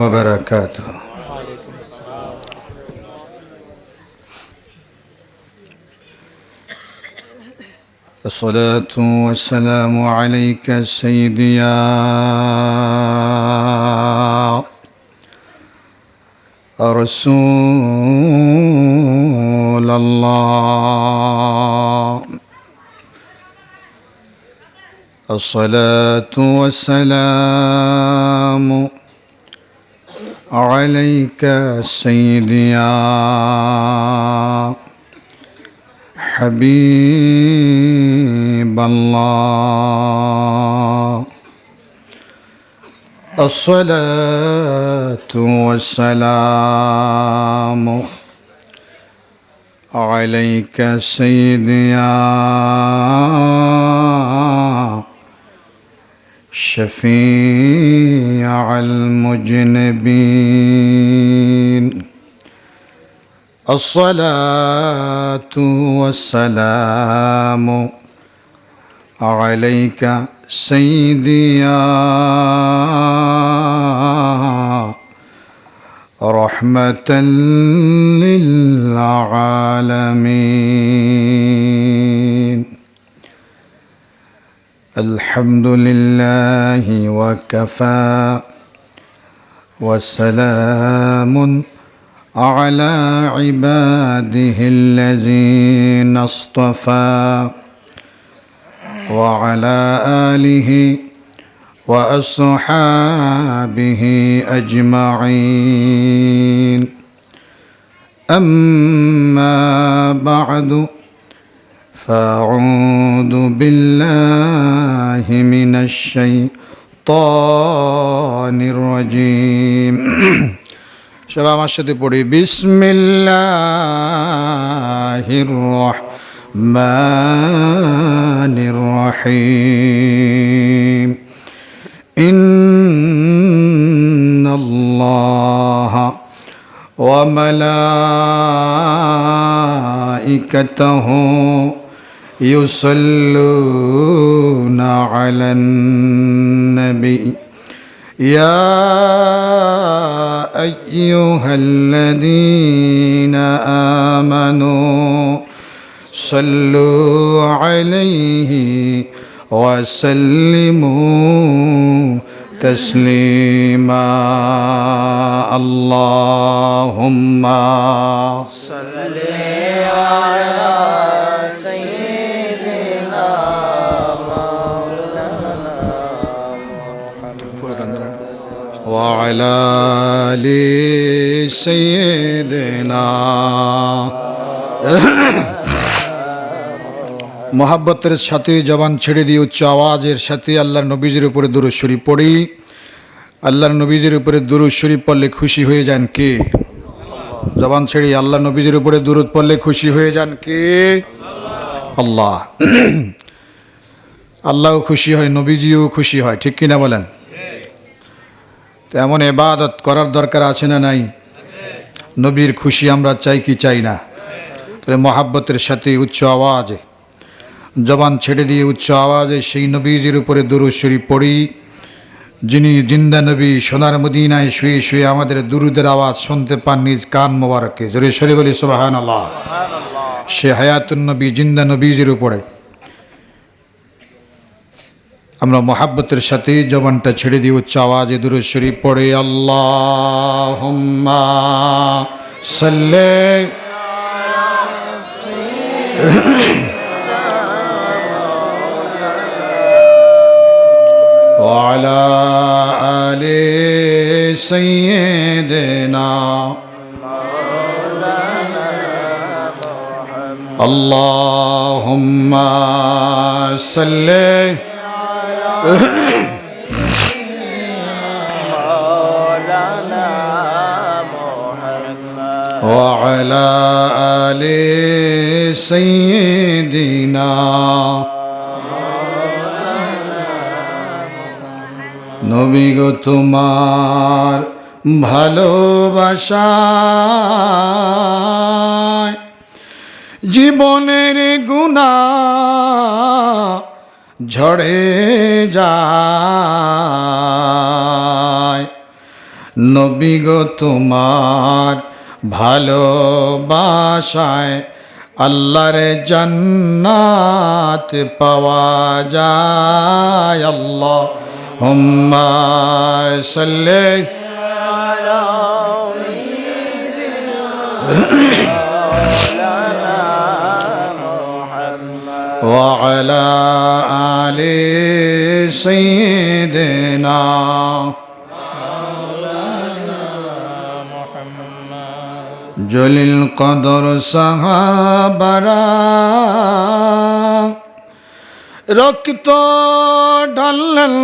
وبركاته. الصلاة والسلام عليك سيدي يا رسول الله. الصلاة والسلام عليك سيدي يا حبيب الله. الصلاة والسلام عليك سيدي يا شفيع المذنبين. الصلاة والسلام عليك سيدي يا رحمة للعالمين. الحمد لله وكفى وسلام على عباده الذين اصطفى وعلى آله وأصحابه أجمعين. أما بعد فأعوذ بالله من الشيطان الرجيم. সবাই আমার সাথে পড়ি বিসমিল্লাহির রহমানির রহিম। ইন্নাল্লাহা ওয়া মালাইকাতাহু ইউসাল্লুনা আলান নবী يا أيها الذين آمنوا صلوا عليه وسلموا تسليما. اللهم صل على سيدنا وعلى آل سيدنا. মোহাব্বতের সাথে জবান ছেড়ে দিয়ে উচ্চ আওয়াজের সাথে আল্লাহর নবীজির উপরে দুরূদ শরীফ পড়ি। আল্লাহর নবীজির উপরে দুরূদ শরীফ পড়লে খুশি হয়ে যান কে? জবান ছেড়ে আল্লাহর নবীজির উপরে দুরূদ পড়লে খুশি হয়ে যান কে? আল্লাহ। আল্লাহও খুশি হয়, নবীজিও খুশি হয়, ঠিক কিনা বলেন? তো এমন ইবাদত করার দরকার আছে না নাই? নবীর খুশি আমরা চাই কি চাই না? তবে মহাব্বতের সাথে উচ্চ আওয়াজে জবান ছেড়ে দিয়ে উচ্চ আওয়াজে সেই নবীজির উপরে দুরূদ শরীফ পড়ি, যিনি জিন্দা নবী, সোনার মদিনায় শুয়ে শুয়ে আমাদের দুরূদের আওয়াজ শুনতে পান নিজ কান মোবারকে। জোরে সরে বলি সুবহানাল্লাহ। সে হায়াতুন নবী, জিন্দা নবীজির উপরে আমরা মোহাব্বতের সাথে জবানটা ছেড়ে দিয়ে উচ্চ আওয়াজে দুরূদ শরীফ পড়ে। আল্লাহুম্মা সাল্লি ওয়া আলা আলি সাইয়্যিদিনা আল্লাহুম্মা সাল্লি وعلى آل سيدنا. নবী গো তোমার ভালোবাসায় জীবনের গুনাহ ঝরে যায়, নবী গো তোমার ভালোবাসায় আল্লাহর জান্নাত পাওয়া যায়। আল্লাহুম্মা সাল্লি ওয়া আলা আলি সাইয়্যিদিনা জলিল কদর সাহাবারা রক্ত ঢাললেন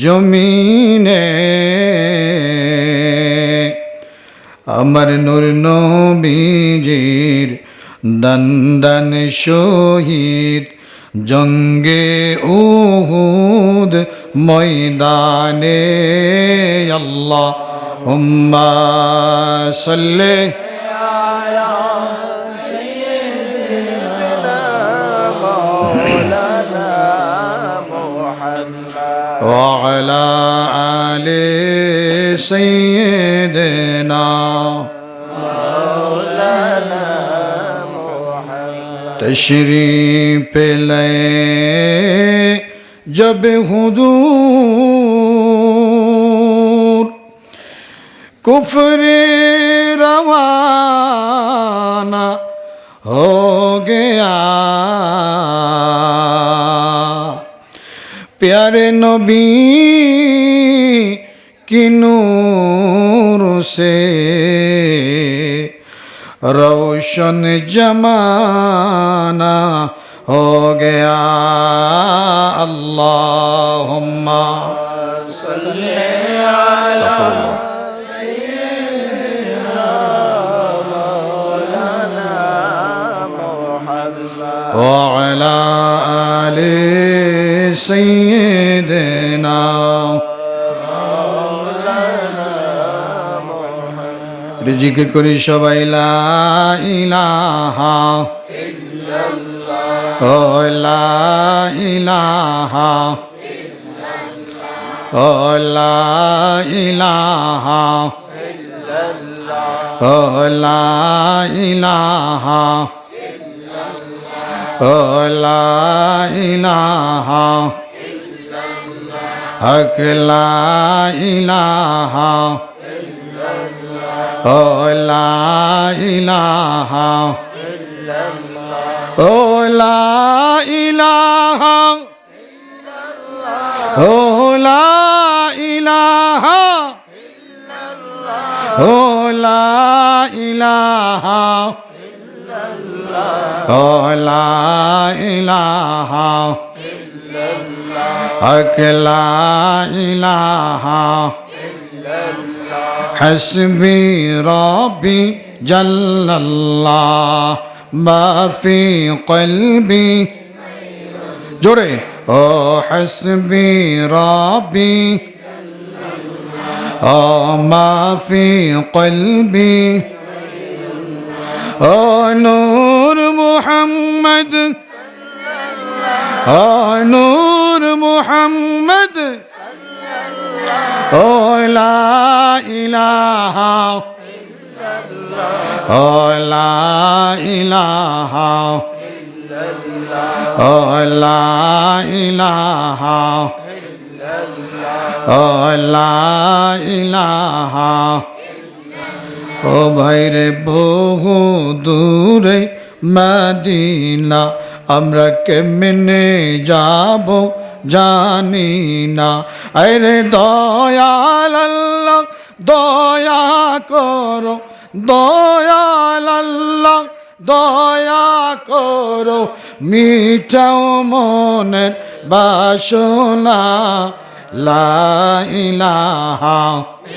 জমিনে, আমার নূর নবীজির দন্দন শহীদ জঙ্গে উহুদ ময়দানে। আল্লাহুম্মা সাল্লি আলা সাইয়্যিদিনা মাওলানা মুহাম্মদ ওয়া আলা আলি সাইয়্যিদিনা মাওলানা মুহাম্মদ। তশरीफ ले जब हुजूर कुफ्र रवाना हो गया, प्यारे नबी की नूर से रोशन जमाना हो गया। अल्लाहुम्मा सल्ली अला सय्यिदिना मौलाना मुहम्मद व अला आलि सय्यिदिना मौलाना मुहम्मद। जिक्र करी सबाई ला इलाहा इल्लल्लाह, ओ ला इलाहा इल्लल्लाह, ओ ला इलाहा इल्लल्लाह, ओ ला इलाहा इल्लल्लाह, ओ ला इलाहा इल्लल्लाह, हक ला इलाहा इल्लल्लाह, ओ ला इलाहा इल्लल्लाह, ओ ला इलाहा इल्लल्लाह, ओ ला इलाहा इल्लल्लाह, ओ ला इलाहा इल्लल्लाह, ओ ला इलाहा इल्लल्लाह, हक ला इलाहा इल्लल्लाह, हस्बी रब्बी जल्लल्लाह मा फी क़ल्बी, जोड़े ओ हस्बी रब्बी ओ मा फी क़ल्बी, ओ नूर मुहम्मद ओ नूर मुहम्मद ओ ला इलाहा ओ ला इलाहा इल्लल्लाह, ओ ला इलाहा इल्लल्लाह, ओ ला इलाहा। ओ भाई रे বহু দূরে মদিনা আমরা কেমনে যাব জানি না, আরে দয়াল আল্লাহ দয়া করো, দয়াল আল্লাহ দয়া করো, মিটাও মনের বাসনা, লা ইলাহা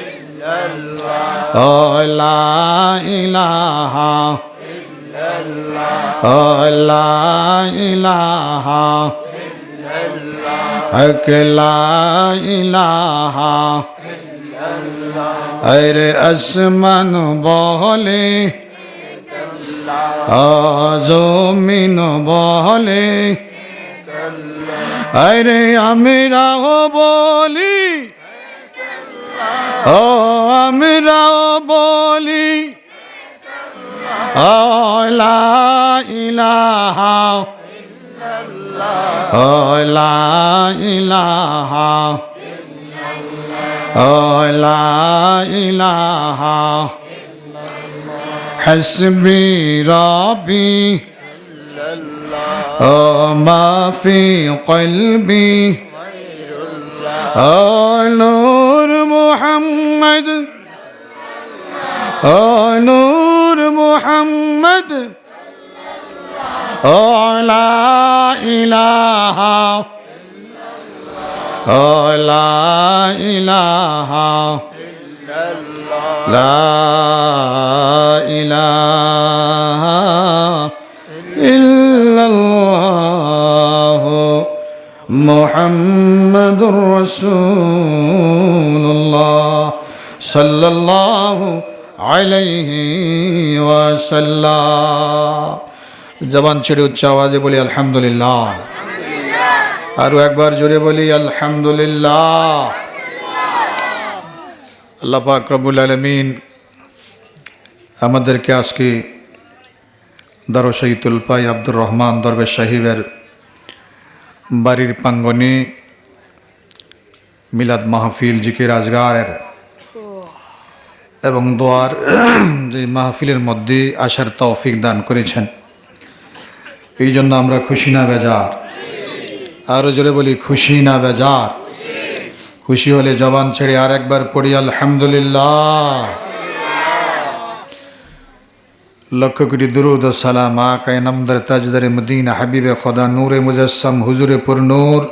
ইল্লাল্লাহ, ও লা ইলাহা ইল্লাল্লাহ, ও লা ইলাহা ইল্লাল্লাহ, হক লা ইলাহা ইল্লাল্লাহ, আরে আসমান বলে জমিন বলে, আরে আমরাও বলি ও আমরাও বলি ও লা ইলাহা ও লা ইলাহা ও লা ইলাহা হাসবি রাব্বি ও মা ফি কলবি ও নূর মুহাম্মদ ও নূর মুহাম্মদ ও লা ইলাহা ও লা ইলাহা লা ইলাহা ইল্লাল্লাহ মুহাম্মাদুর রাসূলুল্লাহ সাল্লাল্লাহু আলাইহি ওয়াসাল্লাম। জবান ছেড়ে উচ্চ আওয়াজে বলি আলহামদুলিল্লাহ। আরো একবার জোরে বলি আলহামদুলিল্লাহ। আল্লাহ পাক রব্বুল আলামিন আমাদেরকে আজকে দারুশাইতুল পাই আব্দুর রহমান দরবেশ সাহেবের বাড়ির প্রাঙ্গণে মিলাদ মাহফিল জিকির আজগারের এবং দোয়ার যে মাহফিলের মধ্যে আসার তৌফিক দান করেছেন, এই জন্য আমরা খুশি না বেজার? আরো জোরে বলি খুশি না বেজার? খুশি হলে জবান ছেড়ে আর একবার পড়ি আলহামদুলিল্লাহ। লক্ষ কোটি দুরুদ ও সালাম আকায়ে নামদার তাজদারে মদিনা হাবিবে খোদা নূরে মুজাসসাম হুজুরে পুরনূর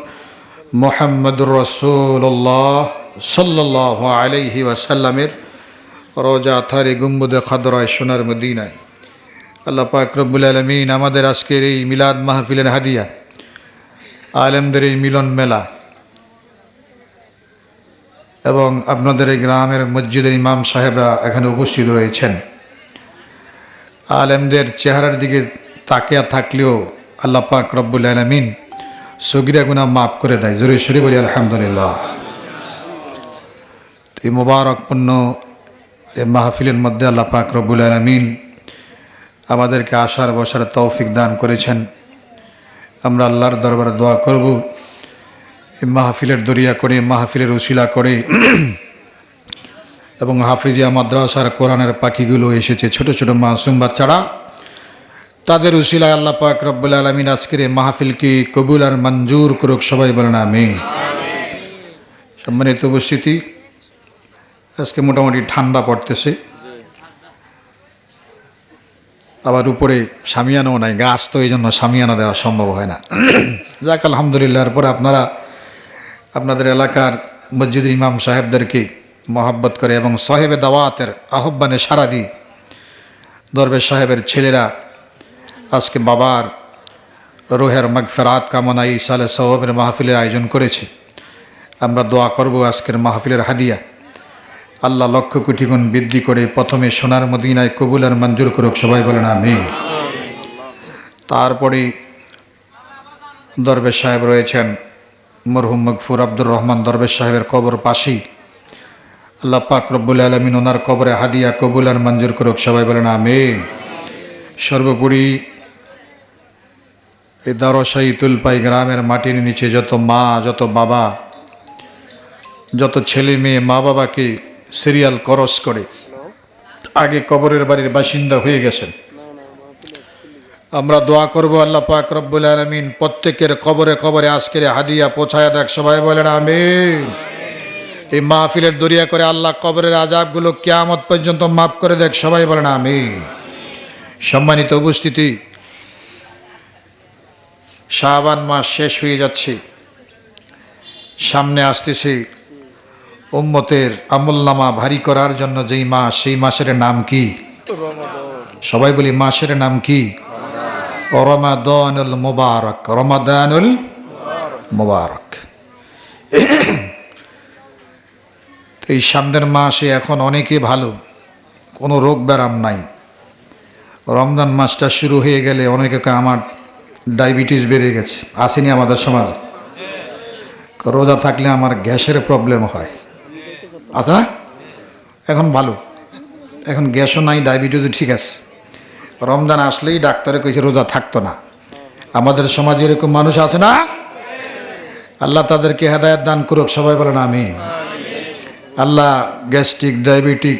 মুহাম্মদুর রাসূলুল্লাহ সাল্লাল্লাহু আলাইহি ওয়াসাল্লামের রোজা থারে গুম্বদে খাদরায় সোনার মদিনায়। আল্লাহ পাক রব্বুল আলামিন আমাদের আজকের এই মিলাদ মাহফিলের হাদিয়া, আলেমদের এই মিলন মেলা এবং আপনাদের এই গ্রামের মসজিদের ইমাম সাহেবরা এখানে উপস্থিত রয়েছেন। আলেমদের চেহারার দিকে তাকিয়া থাকলেও আল্লাহ পাক রব্বুল আলামিন সগীরা গুনাহ মাফ করে দেয়। জোরে সরে বলি আলহামদুলিল্লাহ। এই মোবারকপূর্ণ এই মাহফিলের মধ্যে আল্লাহ পাক রব্বুল আলামিন আমাদেরকে আসার বসার তৌফিক দান করেছেন। আমরা আল্লাহর দরবারে দোয়া করব, এই মাহফিলের দরিয়া করে, মাহফিলের উসিলা করে এবং হাফিজিয়া মাদ্রাসার কোরআনের পাখিগুলো এসেছে, ছোট ছোট মাসুম বাচ্চারা, তাদের উসিলায় আল্লাহ পাক রব্বুল আলামিন আজকের এই মাহফিলকে কবুল আর মঞ্জুর করুক। সবাই বলেন আমিন। সম্মানিত উপস্থিতি, আজকে মোটামুটি ঠান্ডা পড়তেছে, আবার উপরে শামিয়ানাও নাই, গাছ তো এই জন্য শামিয়ানা দেওয়া সম্ভব হয় না। যাক আলহামদুলিল্লাহ। এরপরে আপনারা আপনাদের এলাকার মসজিদের ইমাম সাহেবদেরকে মহব্বত করে এবং সাহেবে দাওয়াতের আহ্বানে সাড়া দিয়ে দরবেশ সাহেবের ছেলেরা আজকে বাবার রোহের মাগফিরাত কামনায় ইসালে সওয়াবের মাহফিলের আয়োজন করেছে। আমরা দোয়া করব আজকের মাহফিলের হাদিয়া আল্লাহ লক্ষ কোটি গুণ বৃদ্ধি করে প্রথমে সোনার মদিনায় কবুল আর মঞ্জুর করুক। সবাই বলেন আমিন। তারপরে দরবেশ সাহেব রয়েছেন মরহুম মগফুর আব্দুর রহমান দরবেশ সাহেবের কবর পাশেই। আল্লাহ পাক রব্বুল আলামিন ওনার কবরে হাদিয়া কবুল আর মঞ্জুর করুক। সবাই বলেন আমিন। সর্বোপরি এই দারুশাইতুল পাই গ্রামের মাটির নিচে যত মা, যত বাবা, যত ছেলে মেয়ে মা বাবাকে সিরিয়াল ক্রস করে আগে কবরের বাড়ির বাসিন্দা হয়ে গেছেন, আমরা দোয়া করব আল্লাহ পাক রব্বুল আলামিন প্রত্যেকের কবরে কবরে আজকের হাদিয়া পৌঁছায় দেখ। সবাই বলেন আমিন। এই মাহফিলের দরিয়া করে আল্লাহ কবরের আযাবগুলো কিয়ামত পর্যন্ত মাফ করে দেখ। সবাই বলেন আমিন। সম্মানিত উপস্থিতি, শাবান মাস শেষ হয়ে যাচ্ছে, সামনে আসতেছে উম্মতের আমলনামা ভারী করার জন্য যেই মাস, সেই মাসের নাম কি? সবাই বলি মাসের নাম কি? রমাদানুল মুবারক। রমাদানুল মুবারক। এই সামনের মাসে এখন অনেকে ভালো, কোনো রোগ ব্যারাম নাই। রমজান মাসটা শুরু হয়ে গেলে অনেকে আমার ডায়াবেটিস বেড়ে গেছে, আসেনি আমাদের সমাজে। রোজা থাকলে আমার গ্যাসের প্রবলেম হয়, আছে না? এখন ভালো, এখন গ্যাসও নাই, ডায়াবেটিসও ঠিক আছে। রমজান আসলেই ডাক্তারে কইছে রোজা থাকতো না। আমাদের সমাজে এরকম মানুষ আছে না? আল্লাহ তাদেরকে হেদায়েত দান করুক, সবাই বলেন আমিন। আল্লাহ গ্যাস্ট্রিক, ডায়াবেটিক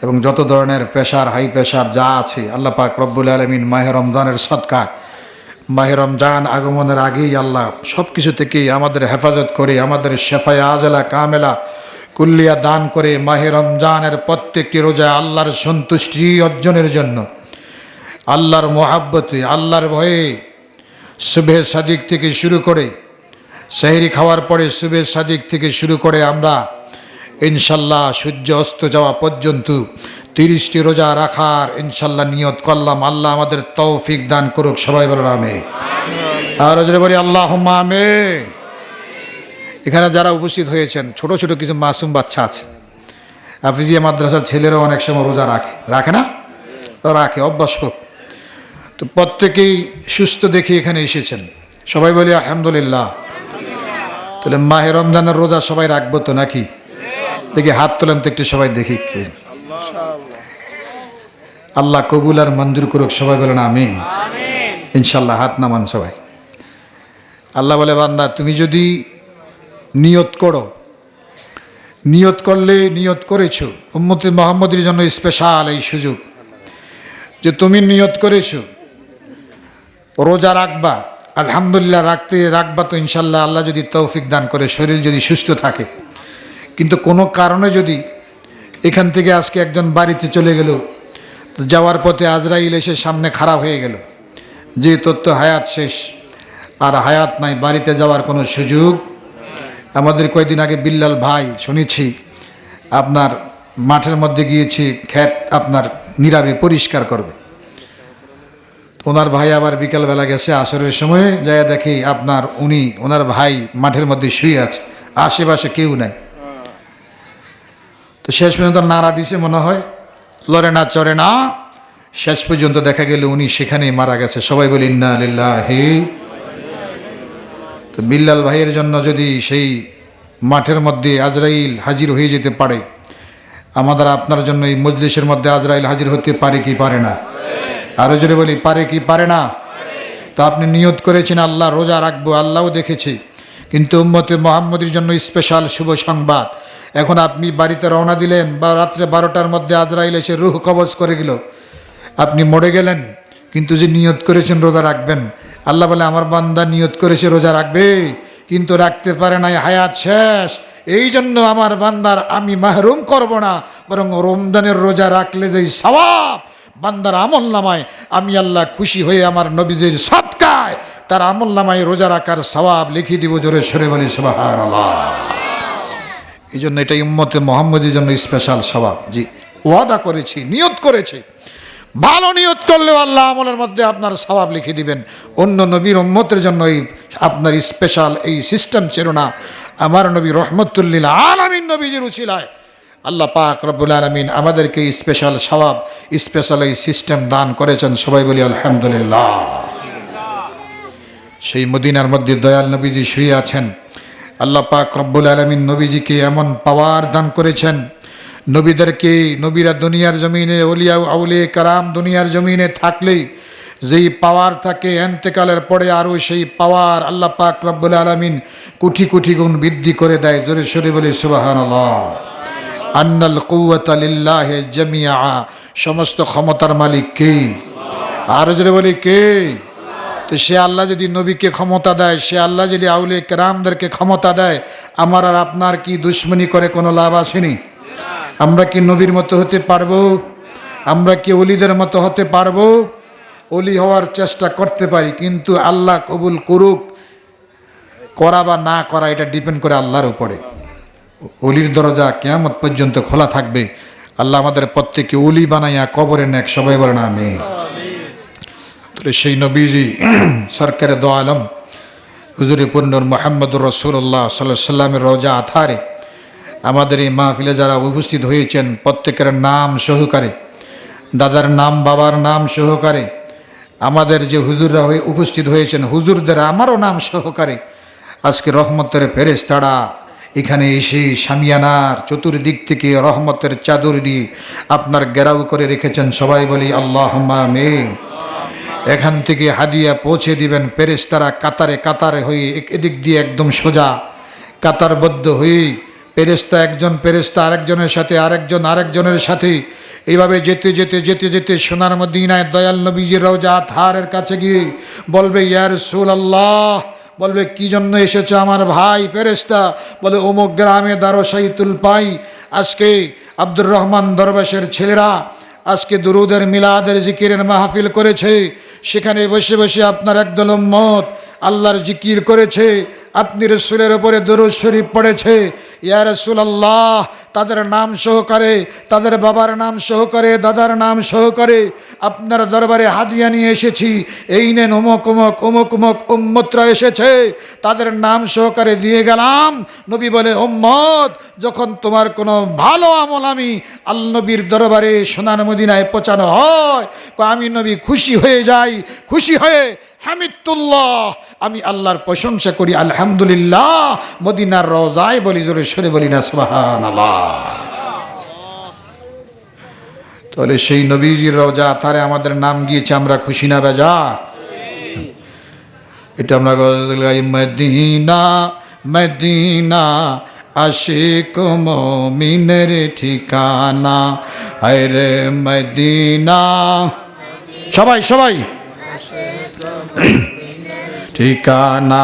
এবং যত ধরনের প্রেশার, হাই প্রেশার যা আছে, আল্লাহ পাক রব্বুল আলামিন মাহে রমজানের সদকায়, মাহে রমজান আগমনের আগেই আল্লাহ সব কিছু থেকেই আমাদের হেফাজত করে, আমাদের শেফায়ে আজলা কামেলা কুল্লিয়া দান করে মাহে রমজানের প্রত্যেকটি রোজায় আল্লাহর সন্তুষ্টি অর্জনের জন্য, আল্লাহর মোহাব্বতে, আল্লাহর ভয়ে সুবহে সাদিক থেকে শুরু করে, সেহরি খাওয়ার পরে সুবহে সাদিক থেকে শুরু করে আমরা ইনশাল্লাহ সূর্য অস্ত যাওয়া পর্যন্ত 30টি রোজা রাখার ইনশাল্লাহ নিয়ত করলাম। আল্লাহ আমাদের তৌফিক দান করুক, সবাই বলেন আমিন। আর জোরে বলি আল্লাহুম্মা আমিন। এখানে যারা উপস্থিত হয়েছেন, ছোট ছোট কিছু মাসুম বাচ্চা আছে। হাফিজিয়া মাদ্রাসার ছেলেরাও অনেক সময় রোজা রাখে না? রাখে, অভ্যাস হোক। তো প্রত্যেকেই সুস্থ দেখে এখানে এসেছেন, সবাই বলি আলহামদুলিল্লাহ। তাহলে মাহে রমজানের রোজা সবাই রাখবো তো নাকি? দেখি হাত তোলেন তো একটু, সবাই দেখি। আল্লাহ কবুল আর মঞ্জুর করুক, সবাই বলেন আমিন। ইনশাল্লাহ হাত নামান সবাই। আল্লাহ বলে, বান্দা তুমি যদি নিয়ত করো, নিয়ত করলে, নিয়ত করেছো উম্মতে মুহাম্মদের জন্য স্পেশাল এই সুযোগ যে তুমি নিয়ত করেছো রোজা রাখবা, আলহামদুলিল্লাহ রাখবা তো ইনশাল্লাহ। আল্লাহ যদি তৌফিক দান করে, শরীর যদি সুস্থ থাকে, কিন্তু কোনো কারণে যদি এখান থেকে আজকে একজন বাড়িতে চলে গেল, তো যাওয়ার পথে আজরাইল এসে সামনে খারাপ হয়ে গেল, যে তোর তো হায়াত শেষ, আর হায়াত নাই, বাড়িতে যাওয়ার কোনো সুযোগ। আমাদের কয়েকদিন আগে বিল্লাল ভাই শুনেছি আপনার মাঠের মধ্যে গিয়েছে, ক্ষেত আপনার নীরবে পরিষ্কার করবে। ওনার ভাই আবার বিকালবেলা গেছে আসরের সময়ে, যায় দেখি আপনার ওনার ভাই মাঠের মধ্যে শুয়ে আছে, আশেপাশে কেউ নাই। তো শেষ পর্যন্ত নাড়া দিছে মনে হয়, লড়ে না চড়ে না, শেষ পর্যন্ত দেখা গেল উনি সেখানেই মারা গেছে। সবাই বলি ইন্না লিল্লাহি। তো বিল্লাল ভাইয়ের জন্য যদি সেই মাঠের মধ্যে আজরাইল হাজির হয়ে যেতে পারে, আমাদের আপনার জন্য এই মজলিসের মধ্যে আজরাইল হাজির হতে পারে কি পারে না? আরো জোরে বলি, পারে কি পারে না? তো আপনি নিয়ত করেছেন আল্লাহ রোজা রাখবো, আল্লাহও দেখেছে, কিন্তু উম্মতে মুহাম্মদের জন্য স্পেশাল শুভ সংবাদ। এখন আপনি বাড়িতে রওনা দিলেন, বা রাত্রে 12টার মধ্যে আজরাইল এসে রূহ কবজ করে গেল, আপনি মরে গেলেন, কিন্তু যে নিয়ত করেছেন রোজা রাখবেন, আল্লাহ বলে আমার বান্দা নিয়ত করেছে রোজা রাখবে, কিন্তু রাখতে পারে নাই, হায়াত শেষ, এই জন্য আমার বান্দার আমি মাহরুম করব না, বরং রমজানের রোজা রাখলে যে সওয়াব বান্দার আমল নামায়, আমি আল্লাহ খুশি হয়ে আমার নবীদের সদকায় তার আমল নামায় রোজা রাখার সওয়াব লিখে দিব। জোরে সরে বলি সুবহানাল্লাহ। এই জন্য এটাই উম্মতে মুহাম্মদের জন্য স্পেশাল সওয়াব। জি, ওয়াদা করেছি, নিয়ত করেছি, ভালো নিয়ত করলেও আল্লাহ আমলের মধ্যে আপনার সওয়াব লিখে দিবেন। অন্য নবীর উম্মতের জন্য এই আপনার স্পেশাল এই সিস্টেম ছিল না। আমার নবী রহমতুল লিল আলামিন নবীজির উছিলায় আল্লাহ পাক রব্বুল আলামিন আমাদেরকে স্পেশাল সওয়াব, স্পেশাল এই সিস্টেম দান করেছেন। সবাই বলি আলহামদুলিল্লাহ। সেই মদিনার মধ্যে দয়াল নবীজি শুয়ে আছেন। আল্লাহ পাক রব্বুল আলামিন নবীজিকে এমন পাওয়ার দান করেছেন, নবীরা দুনিয়ার জমিনে, ওলিয়া আউলিয়া কারাম দুনিয়ার জমিনে থাকলেই যেই পাওয়ার থাকে, এন্তেকালের পরে আরও সেই পাওয়ার আল্লাহ পাক রব্বুল আলামিন কোটি কোটি গুণ বৃদ্ধি করে দেয়। জোরে সরে বলি সুবহানাল্লাহ। আন্নাল কুওয়াতা লিল্লাহি জামিআ, সমস্ত ক্ষমতার মালিক কে? আর জোরে বলি কে? তো সে আল্লাহ যদি নবীকে ক্ষমতা দেয়, সে আল্লাহ যদি আউলিয়া কেরামদেরকে ক্ষমতা দেয়, আমার আর আপনার কি দুশ্মনী করে কোনো লাভ আসেনি? আমরা কি নবীর মতো হতে পারবো? আমরা কি অলিদের মতো হতে পারবো? অলি হওয়ার চেষ্টা করতে পারি, কিন্তু আল্লাহ কবুল করুক, করা বা না করা এটা ডিপেন্ড করে আল্লাহর উপরে। অলির দরজা কিয়ামত পর্যন্ত খোলা থাকবে। আল্লাহ আমাদের প্রত্যেককে অলি বানাইয়া কবরে নেক, সবাই বলেন আমিন। সেই নবীজি সরকারে দো আলম হুজুরে পূর্ণর মুহাম্মদুর রাসূলুল্লাহ সাল্লাল্লাহু আলাইহি সাল্লামের রওজা আথারে আমাদের এই মাহফিলে যারা উপস্থিত হয়েছেন, প্রত্যেকের নাম সহকারে, দাদার নাম, বাবার নাম সহকারে, আমাদের যে হুজুররা হয়ে উপস্থিত হয়েছেন, হুজুরদের আমারও নাম সহকারে, আজকে রহমতের ফেরেশতারা এখানে এসে শামিয়ানার চতুর্দিক থেকে রহমতের চাদর দিয়ে আপনার ঘেরাও করে রেখেছেন। সবাই বলি আল্লাহুম্মা আমিন। এখান থেকে হাদিয়া পৌঁছে দিবেন। ফেরেশতারা কাতারে কাতারে হয়ে এদিক দিয়ে একদম সোজা কাতারবদ্ধ হয়ে ফেরেশতা একজন ফেরেশতা আরেকজনের সাথে আরেকজনের সাথে এইভাবে যেতে যেতে যেতে যেতে সোনার মদিনায় দয়াল নবীজির রওজা আতহারের কাছে গিয়ে বলবে, ইয়া রাসূলুল্লাহ, বলবে কি জন্য এসেছে আমার ভাই ফেরেশতা? বলে অমুক গ্রামে দারসাইতুল পাই, আজকে আব্দুর রহমান দরবেশের ছেলেরা আজকে দুরুদের মিলাদের জিকিরের মাহফিল করেছে, সেখানে বসে বসে আপনার একদল উম্মত আল্লাহর জিকির করেছে, আপনি রাসূলের উপরে দরুদ শরীফ পড়েছে। ইয়া রাসূলুল্লাহ, তাদের নাম সহকারে, তাদের বাবার নাম সহকারে, দাদার নাম সহকারে আপনার দরবারে হাদিয়া নিয়ে এসেছি। এই নেন অমুক অমুক অমুক অমুক উম্মতরা এসেছে, তাদের নাম সহকারে দিয়ে গেলাম। নবী বলে, উম্মত, যখন তোমার কোনো ভালো আমল আমি আল্লাহ নবীর দরবারে সোনার মদিনায় পৌঁছানো হয়, আমি নবী খুশি হয়ে যাই। খুশি হয়ে হামিদুল্লাহ, আমি আল্লাহর প্রশংসা করি, আলহামদুলিল্লাহ। মদিনার রওজায় বলি, জোরে সরে বলি না সুবহানাল্লাহ। তাহলে সেই নবীজির রওজা তারে আমাদের নাম গিয়েছে, আমরা খুশি না বেজার? এটা আমরা গাই, মদিনা মদিনা আশিক মুমিনের ঠিকানা, আরে মদিনা। সবাই সবাই ঠিকানা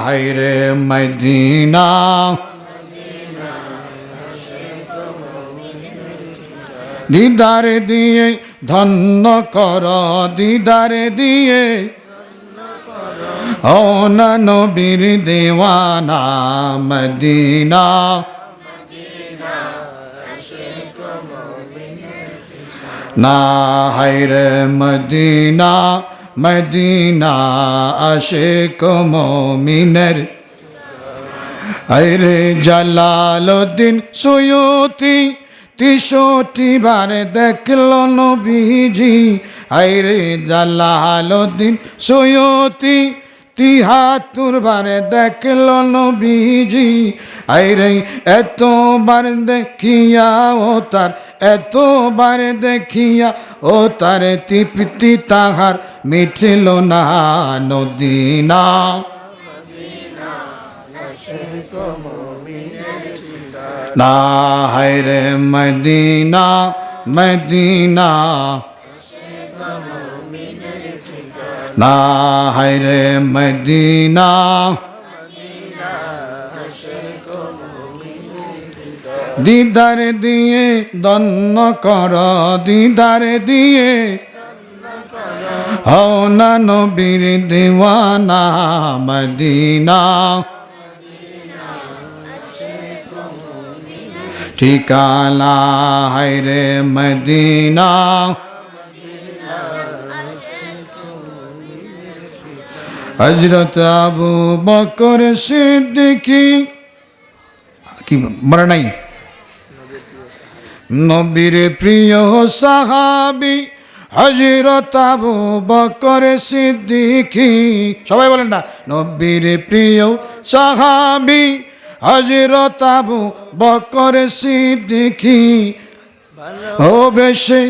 হায়রে মদিনা, দিদার দিয়ে ধন্য কর, দিদার দিয়ে ও না নবীর দেওয়ানা মদিনা। না হায়রে মদিনা মদিনা আশিক মুমিনের, আরে জালালউদ্দিন সুয়ুতি 63 বার দেখল নবীজি, আরে জালালউদ্দিন সুয়ুতি 73 বার দেখল নবীজি, আরে এতবার দেখিয়া ও তার, এতবার দেখিয়া ও তার তৃপ্তি তাহার মিটিল না নদিনা। না হায়রে মদিনা মদিনা, না হায়রে মদিনা, দিদার দিয়ে দন্ন কর, দিদার দিয়ে হও না নবীর দিওয়ানা মদিনা। ঠিকানা হায়রে মদিনা, হযরত আবু বকর সিদ্দিকী, কি মনে নাই, নবীর প্রিয় সাহাবী হযরত আবু বকর সিদ্দিকী। সবাই বলেন না, নবীর প্রিয় সাহাবী হযরত আবু বকর সিদ্দিকী। ভালোবেসে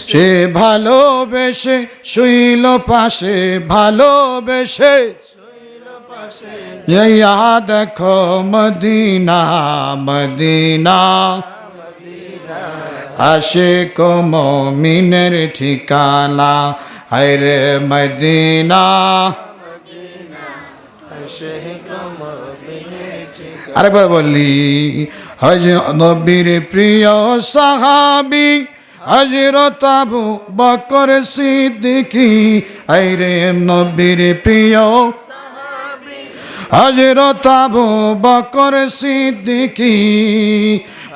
সে ভালোবেসে শুইল পাশে, ভালোবেসে যাইয়া দেখো মদিনা মদিনা, আশিক মুমিনের ঠিকানা, হায়রে মদিনা। আরেকবার বলি, নবীর প্রিয় সাহাবী হযরত আবু বকর সিদ্দিকী, আরে নবীর প্রিয় সাহাবী হযরত আবু বকর সিদ্দিকী।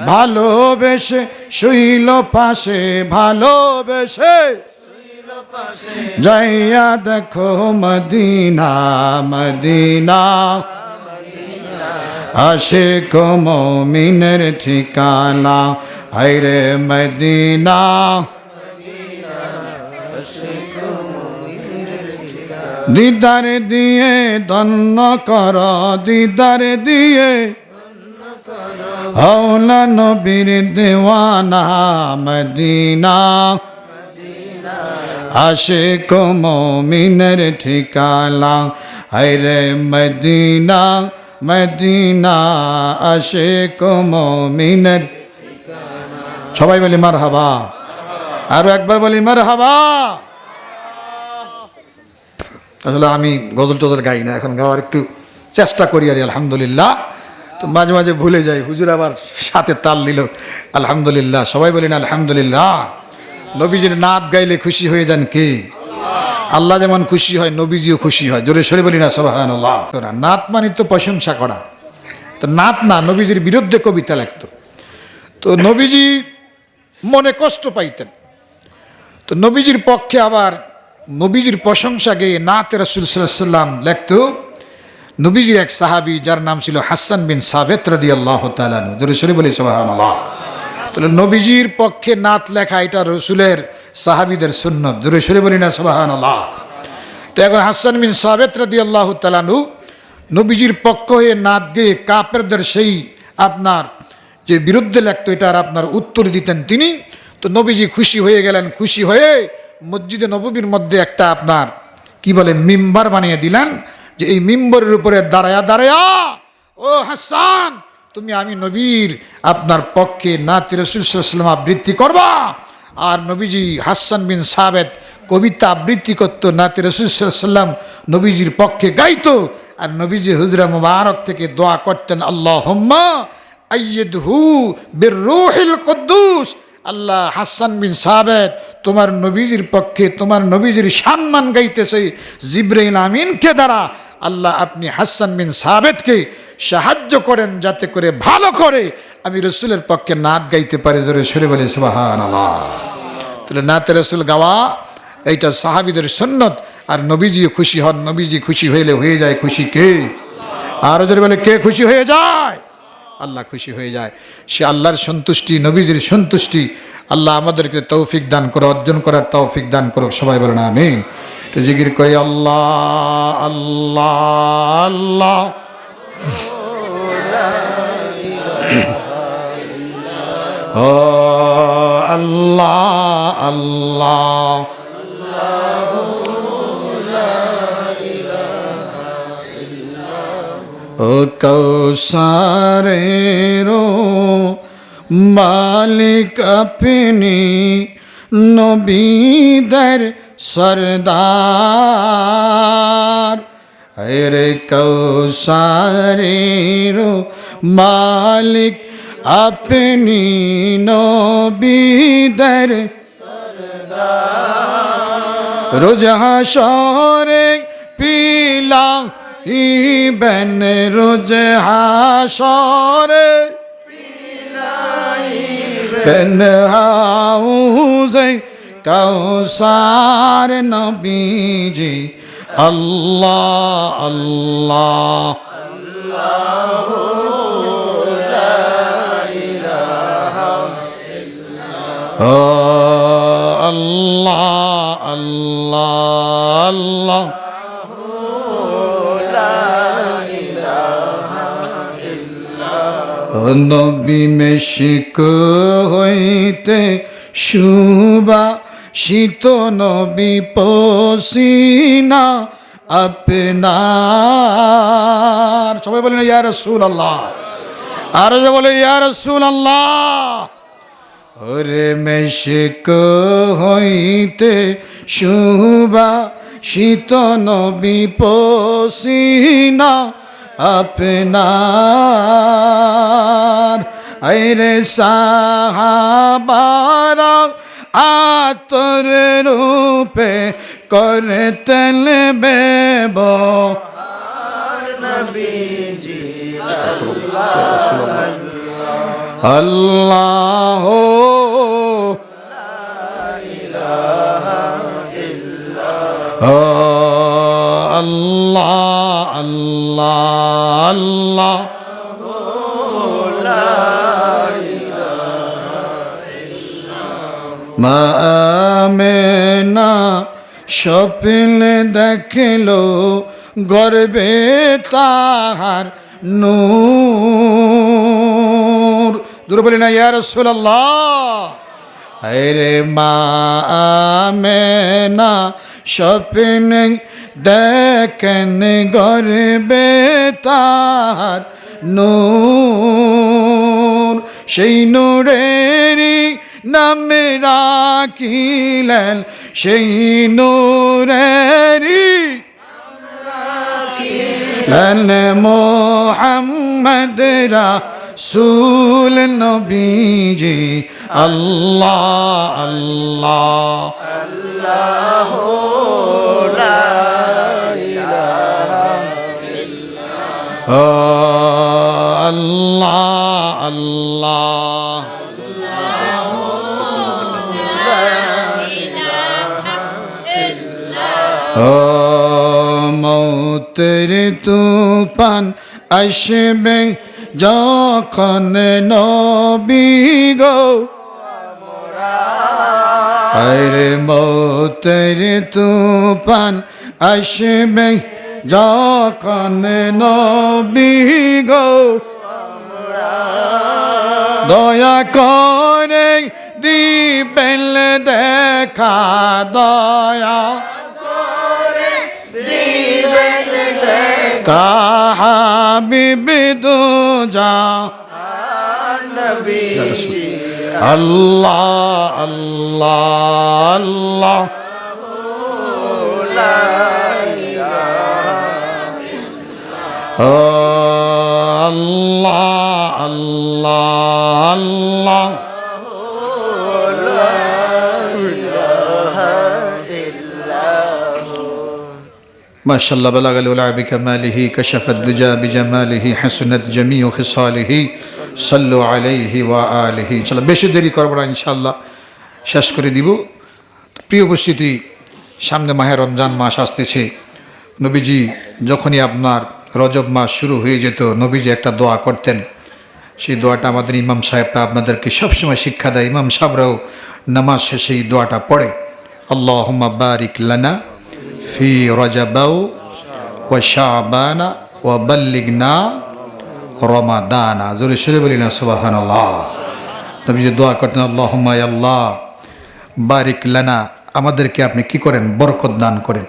ভালোবেসে শুইল পাশে, ভালোবেসে যাইয়া দেখো মদিনা মদিনা, আশিক মুমিনের ঠিকানা, হায়রে মদিনা। দিদার দিয়ে ধন্য কর, দিদার দিয়ে হও না নবীর দেওয়ানা। মদিনা আশিক মুমিনের ঠিকানা, হায়রে মদিনা মদিনা আশিক মুমিনের। সবাই বলি মারহাবা, আরো একবার বলি মারহাবা। আসলে আমি গজল টজল গাই না, এখন গাওয়ার একটু চেষ্টা করি আর আলহামদুলিল্লাহ। তো মাঝে মাঝে ভুলে যাই, হুজুর আবার সাথে তাল দিল আলহামদুলিল্লাহ। সবাই বলেন আলহামদুলিল্লাহ। নবীজির নাত গাইলে খুশি হয়ে যান কে? আল্লাহ যেমন খুশি হয় নবীজিও খুশি হয়। জোরে সরে বলি না সুবহানাল্লাহ। নাত মানে তো প্রশংসা করা, তো নাত না, নবীজির বিরুদ্ধে কবিতা লিখত। তো নবীজি মনে কষ্ট পাইতেন, তো নবীজির পক্ষে আবার নবীজির প্রশংসা গেয়ে নাতে রাসূল সাল্লাল্লাহু আলাইহি ওয়াসাল্লাম লিখত। নবীজির এক সাহাবী যার নাম ছিল হাসান বিন সাবিত রাদিয়াল্লাহু তাআলা আনহু। জোরে সরে বলি সুবহানাল্লাহ। তাহলে নবীজির পক্ষে নাত লেখা এটা রসুলের সাহাবীদের সুন্নত। জোরে সরে বলি না সুবহানাল্লাহ। তো এখন হাসান বিন সাবিত রাদিয়াল্লাহু তাআলা আনহু নবীজির পক্ষ হয়ে নাত গেয়ে কাফেরদের সেই আপনার যে বিরুদ্ধে লেখত এটার আপনার উত্তর দিতেন তিনি। তো নবীজি খুশি হয়ে গেলেন, খুশি হয়ে মসজিদে নববীর মধ্যে একটা আপনার কি বলে মিম্বার বানিয়ে দিলেন, যে এই মিম্বরের উপরে দাঁড়ায়া দাঁড়ায়া ও হাসান, তুমি আমি নবীর আপনার পক্ষে নাতে রাসূল সাল্লাল্লাহু আলাইহি ওয়াসাল্লাম আবৃত্তি করবা। আর নবীজি হাসান বিন সাবিত কবিতা আবৃত্তি করতো, নাতে রাসূল সাল্লাল্লাহু আলাইহি ওয়াসাল্লাম নবীজির পক্ষে গাইতো। আর নবীজি হুজরা মুবারক থেকে দোয়া করতেন, আল্লাহুম্মা আইয়িদহু বিররূহিল কুদ্দুস। আল্লাহ হাসান বিন সাবিত তোমার নবীজির পক্ষে তোমার নবীজির সম্মান গাইতেছে জিবরাইল আমিনকে দ্বারা, আল্লাহ আপনি হাসান বিন সাবিতকে সাহায্য করেন যাতে করে ভালো করে আমি রসুলের পক্ষে নাত গাইতে পারি। জোরে সরে বলে সুবহানাল্লাহ। তাহলে নাতে রসুল গাওয়া এইটা সাহাবীদের সুন্নত। আর নবীজিও খুশি হন, নবীজি খুশি হইলে হয়ে যায় খুশি কে? আর জোরে বলে কে খুশি হয়ে যায়? আল্লাহ খুশি হয়ে যায়। সে আল্লাহর সন্তুষ্টি, নবীজির সন্তুষ্টি আল্লাহ আমাদেরকে তৌফিক দান করো, অর্জন করার তৌফিক দান করো। সবাই বলেন আমিন। তো জিকির করি আল্লাহ আল্লাহ আল্লাহ। ও আল্লাহ আল্লাহ ও কৌসারেরো মালিক আপনি, নবীদের সরদার। রে কৌসারেরো মালিক আপনি, নবীদের সরদার। রোজ হাশরে পিলা ইবেন, রোজ হাশরে পিলাইবেন হাউজে কাউসার নবীজি। আল্লাহ আল্লাহ আল্লাহু লা ইলাহা ইল্লাল্লাহ। আল্লাহ আল্লাহ আল্লাহ নবী মেশিক হইতে শুবা শীত, নবী পসিনা আপনার। সবাই বলেন ইয়া রাসূলুল্লাহ। আর বলে ইয়া রাসূলুল্লাহ। ওরে মেশিক হইতে শুবা শীত, নবী পসিনা আপনার। আইরে সাহাবারা আতর রূপে করতেন ব্যবহার নবীজি। আল্লাহ আল্লাহ আল্লাহ আল্লাহ মা আমেনা স্বপ্নে দেখলো গর্বে তাহার নূর। দূর বলি না ইয়া রাসূলুল্লাহ। আরে মা আমেনা স্বপ্নে দেখেন গর্বে তাহার নূর, সেই নূরেরই নামে রাখিলেন, সেই নূরেরই মোহাম্মদ রাসূল নবীজি। আল্লাহ আল্লাহ আল্লাহ লা ইলাহা ইল্লাল্লাহ। ও আল্লাহ আল্লাহ ও মৌতের তুফান আসবে যখন নবী গো, আরে মৌতের তুফান আসবে যখন নবী গো, দয়া করে দিবেন দেখা, দয়া দিবেন দেখা হাবিব দুজা নবীজি। আল্লাহ আল্লাহ আল্লাহ লা ইলাহা ও আল্লাহ আল্লাহ আল্লাহ মাশাআল্লাহ বালাগাল উলা বিকামালিহি কাশাফাত দুজা বিজামালিহি হাসনাত জামিউ খিসালিহি সাল্লু আলাইহি ওয়া আলিহি। চলো বেশি দেরি করব না, ইনশাআল্লাহ শেষ করে দিব। প্রিয় উপস্থিতি, সামনে মাহে রমজান মাস আসতেছে। নবীজি যখনই আপনার রজব মাস শুরু হয়ে যেত, নবীজি একটা দোয়া করতেন। সেই দোয়াটা আমাদের ইমাম সাহেবরা আপনাদেরকে সবসময় শিক্ষা দেয়। ইমাম সাহেবরাও নামাজ শেষে এই দোয়াটা পড়ে, আল্লাহুম্মা বারিক লানা ফি রজবাও ওয়া শাবানা ওয়া বাল্লিগনা রমাদানা। জোরে সরে বলি না সুবহানাল্লাহ। নবীজি দোয়া করতেন, আল্লাহুম্মা ইয়া আল্লাহ বারিক লানা, আমাদেরকে আপনি কি করেন, বরকত দান করেন।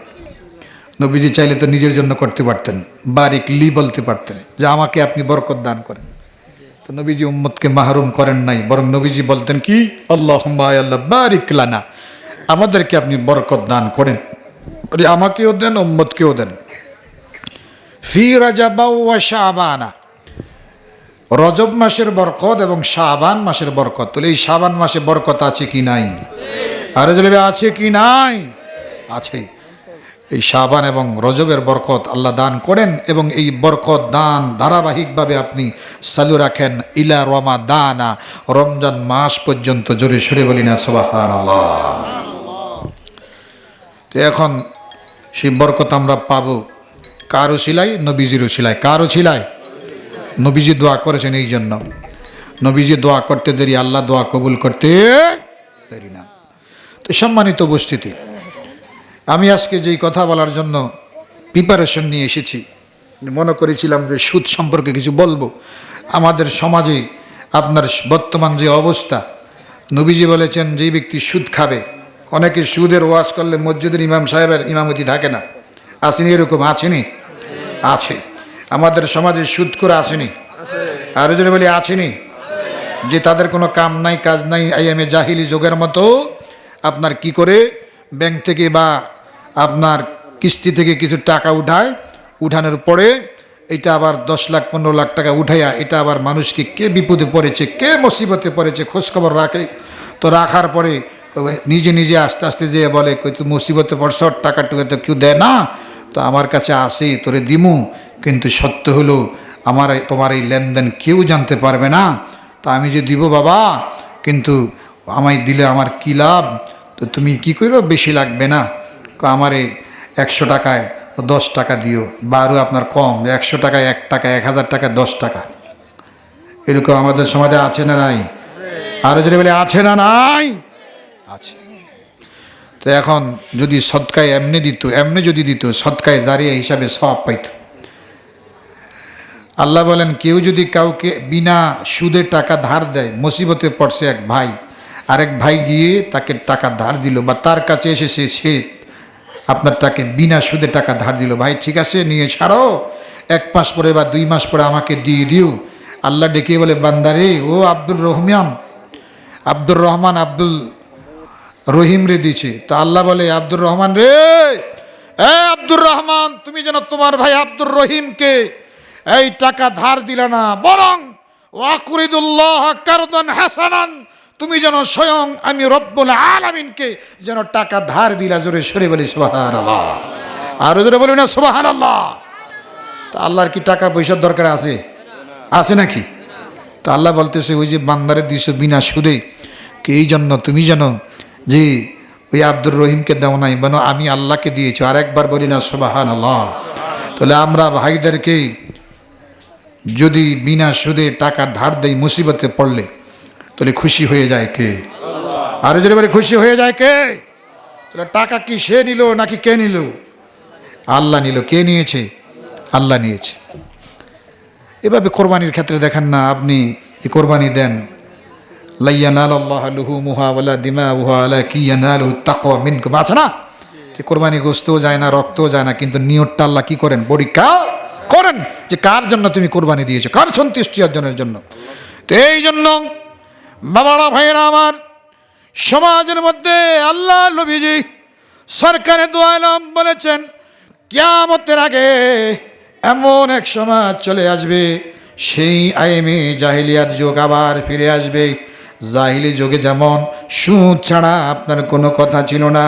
নবীজি চাইলে তো নিজের জন্য করতে পারতেন, বারিক লি বলতে পারতেন যে আমাকে আপনি বরকত দান করেন। তো নবীজি উম্মতকে মাহরুম করেন নাই, বরং নবীজি বলতেন কি, আল্লাহুম্মা ইয়া আল্লাহ বারিক লানা, আমাদেরকে আপনি বরকত দান করেন, আমাকেও দেন উম্মতকেও দেন। ফি রাজাবা ওয়া শাবানা, রজব মাসের বরকত এবং শাবান মাসের বরকত। তাহলে এই শাবান মাসে বরকত আছে কি নাই? আরে জলবে আছে কি নাই? আছে। এই শাবান এবং রজবের বরকত আল্লাহ দান করেন, এবং এই বরকত দান ধারাবাহিকভাবে আপনি চালু রাখেন ইলা রমাদানা, রমজান মাস পর্যন্ত। জোরে সরে বলি না সুবহানাল্লাহ। তো এখন সেই বরকত আমরা পাবো কারো ছিলাই? নবীজিরও ছিলাই। কারো ছিলাই? নবীজি দোয়া করেছেন, এই জন্য নবীজি দোয়া করতে দেরি, আল্লাহ দোয়া কবুল করতে দেরি না। তো সম্মানিত উপস্থিতি, আমি আজকে যেই কথা বলার জন্য প্রিপারেশন নিয়ে এসেছি, মনে করেছিলাম যে সুদ সম্পর্কে কিছু বলবো। আমাদের সমাজে আপনার বর্তমান যে অবস্থা, নবীজি বলেছেন যে ব্যক্তি সুদ খাবে, অনেকে সুদের ওয়াজ করলে মসজিদের ইমাম সাহেবের ইমামতি থাকে না, আসেনি? এরকম আছেনি? আছে। আমাদের সমাজে সুদ করে আসেনি? আর যদি বলি আসেনি, যে তাদের কোনো কাম নাই কাজ নাই, আইএমএ জাহিলি যোগের মতো আপনার কি করে ব্যাংক থেকে বা আপনার কিস্তি থেকে কিছু টাকা উঠায়, উঠানোর পরে এটা আবার 10 লাখ 15 লাখ টাকা উঠাইয়া এটা আবার মানুষকে কে বিপদে পড়েছে, কে মুসিবতে পড়েছে খোঁজখবর রাখে। তো রাখার পরে নিজে নিজে আস্তে আস্তে যে বলে, কই তুই মুসিবতে পড়ছ, টাকা টুকা তো কেউ দেয় না, তো আমার কাছে আসে তোরে দিমু, কিন্তু সত্য হলো আমার তোমার এই লেনদেন কেউ জানতে পারবে না। তো আমি যে দিব বাবা, কিন্তু আমায় দিলে আমার কী লাভ, তো তুমি কি করো, বেশি লাগবে না, আমারে 100 টাকায় 10 টাকা দিও, বা আরও আপনার কম, 100 টাকায় 1 টাকা, 1000 টাকায় 10 টাকা। এরকম আমাদের সমাজে আছে না নাই? আরও যদি বলে আছে না নাই? আছে। তো এখন যদি সদকায় এমনি যদি দিত সদকায় জারিয়া হিসাবে সওয়াব পাইত। আল্লাহ বলেন কেউ যদি কাউকে বিনা সুদে টাকা ধার দেয়, মুসিবতে পড়ছে এক ভাই, আরেক ভাই গিয়ে তাকে টাকা ধার দিল বা তার কাছে এসে সে আপনার তাকে বিনা সুদে টাকা ধার দিল, ভাই ঠিক আছে নিয়ে ছাড়ো, 1 মাস পরে বা 2 মাস পরে আমাকে দিয়ে দিও। আল্লাহ ডেকে বলে বান্দারে ও আব্দুর রহমান আব্দুল রহিম রে দিছে। তো আল্লাহ বলে আব্দুর রহমান রে, আব্দুর রহমান তুমি যেন তোমার ভাই আব্দুর রহিমকে এই টাকা ধার দিলে না, বরং ওয়াকুরিদুল্লাহ কারদান হাসানান, তুমি যেন স্বয়ং আমি রব্বুল আলামিনকে যেন টাকা ধার দিলা। জোরে সরে বলি সুবহানাল্লাহ, আর জোরে বলি না সুবহানাল্লাহ। তা আল্লাহর কি টাকা পয়সার দরকার আছে নাকি? তো আল্লাহ বলতেছে ওই যে বান্দারে দিছো বিনা সুদে, কি এই জন্য তুমি যেন যে ওই আব্দুর রহিমকে দেও নাই, মানে আমি আল্লাহকে দিয়েছি। আর একবার বলি না সুবহানাল্লাহ। তাহলে আমরা ভাইদেরকে যদি বিনা সুদে টাকা ধার দেই মুসিবতে পড়লে, তাহলে খুশি হয়ে যায় কে? আর যদি বলে খুশি হয়ে যায় কে? তাহলে টাকা কি সে নিল নাকি কে নিল? আল্লাহ নিল। কে নিয়েছে? আল্লাহ নিয়েছে। এভাবে কোরবানির ক্ষেত্রে দেখেন না, আপনি কোরবানি দেন, লা ইয়ানালাল্লাহু লুহুমুহা ওয়ালা দিমাউহা ওয়ালাকিন ইয়ানালুহু তাকওয়া মিনকুম, আছে না? যে কোরবানি গোশতও যায় না, রক্তও যায় না, কিন্তু নিয়তটা আল্লাহ কি করেন? পরীক্ষা করেন যে কার জন্য তুমি কোরবানি দিয়েছো, কার সন্তুষ্টি অর্জনের জন্য। তো এই জন্য বাবারা ভাইয়েরা আমার, সমাজের মধ্যে আল্লাহ নবীজি সরকারে দু আলম বলেছেন কিয়ামতের আগে এমন এক সমাজ চলে আসবে, সেই আইমে জাহিলিয়াত যুগ আবার ফিরে আসবে। জাহিলি যুগে যেমন সুদ ছাড়া আপনার কোনো কথা ছিল না,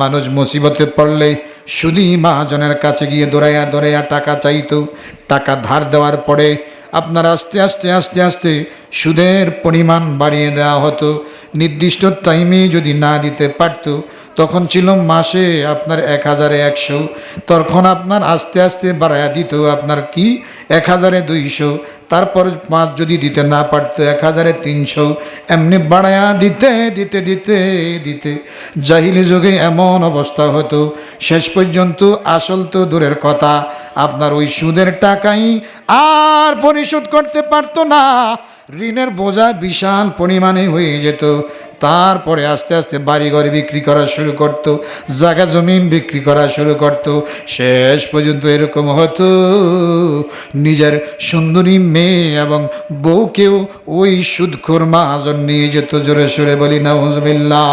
মানুষ মুসিবতে পড়লে সুদী মহাজনের কাছে গিয়ে দৌড়াইয়া টাকা চাইতো। টাকা ধার দেওয়ার পরে আপনার আস্তে আস্তে আস্তে আস্তে সুদের পরিমাণ বাড়িয়ে দেওয়া হতো। নির্দিষ্ট টাইমে যদি না দিতে পারত, তখন ছিল মাসে আপনার 1100, তখন আপনার আস্তে আস্তে বাড়াইয়া দিত আপনার কি 1200, তারপর 5 যদি দিতে না পারতো 1300, এমনি বাড়াইয়া দিতে দিতে দিতে দিতে জাহিলি যুগে এমন অবস্থা হতো, শেষ পর্যন্ত আসল তো দূরের কথা, আপনার ওই সুদের টাকাই আর পরিশোধ করতে পারতো না, ঋণের বোঝা বিশাল পরিমাণে হয়ে যেত। তারপরে আস্তে আস্তে বাড়িঘর বিক্রি করা শুরু করত, জায়গা জমিন বিক্রি করা শুরু করত, শেষ পর্যন্ত এরকম হতো নিজের সুন্দরী মেয়ে এবং বউকেও ওই সুদখোর মহাজন নিয়ে যেত। জোরে সোরে বলি নাউজুবিল্লাহ।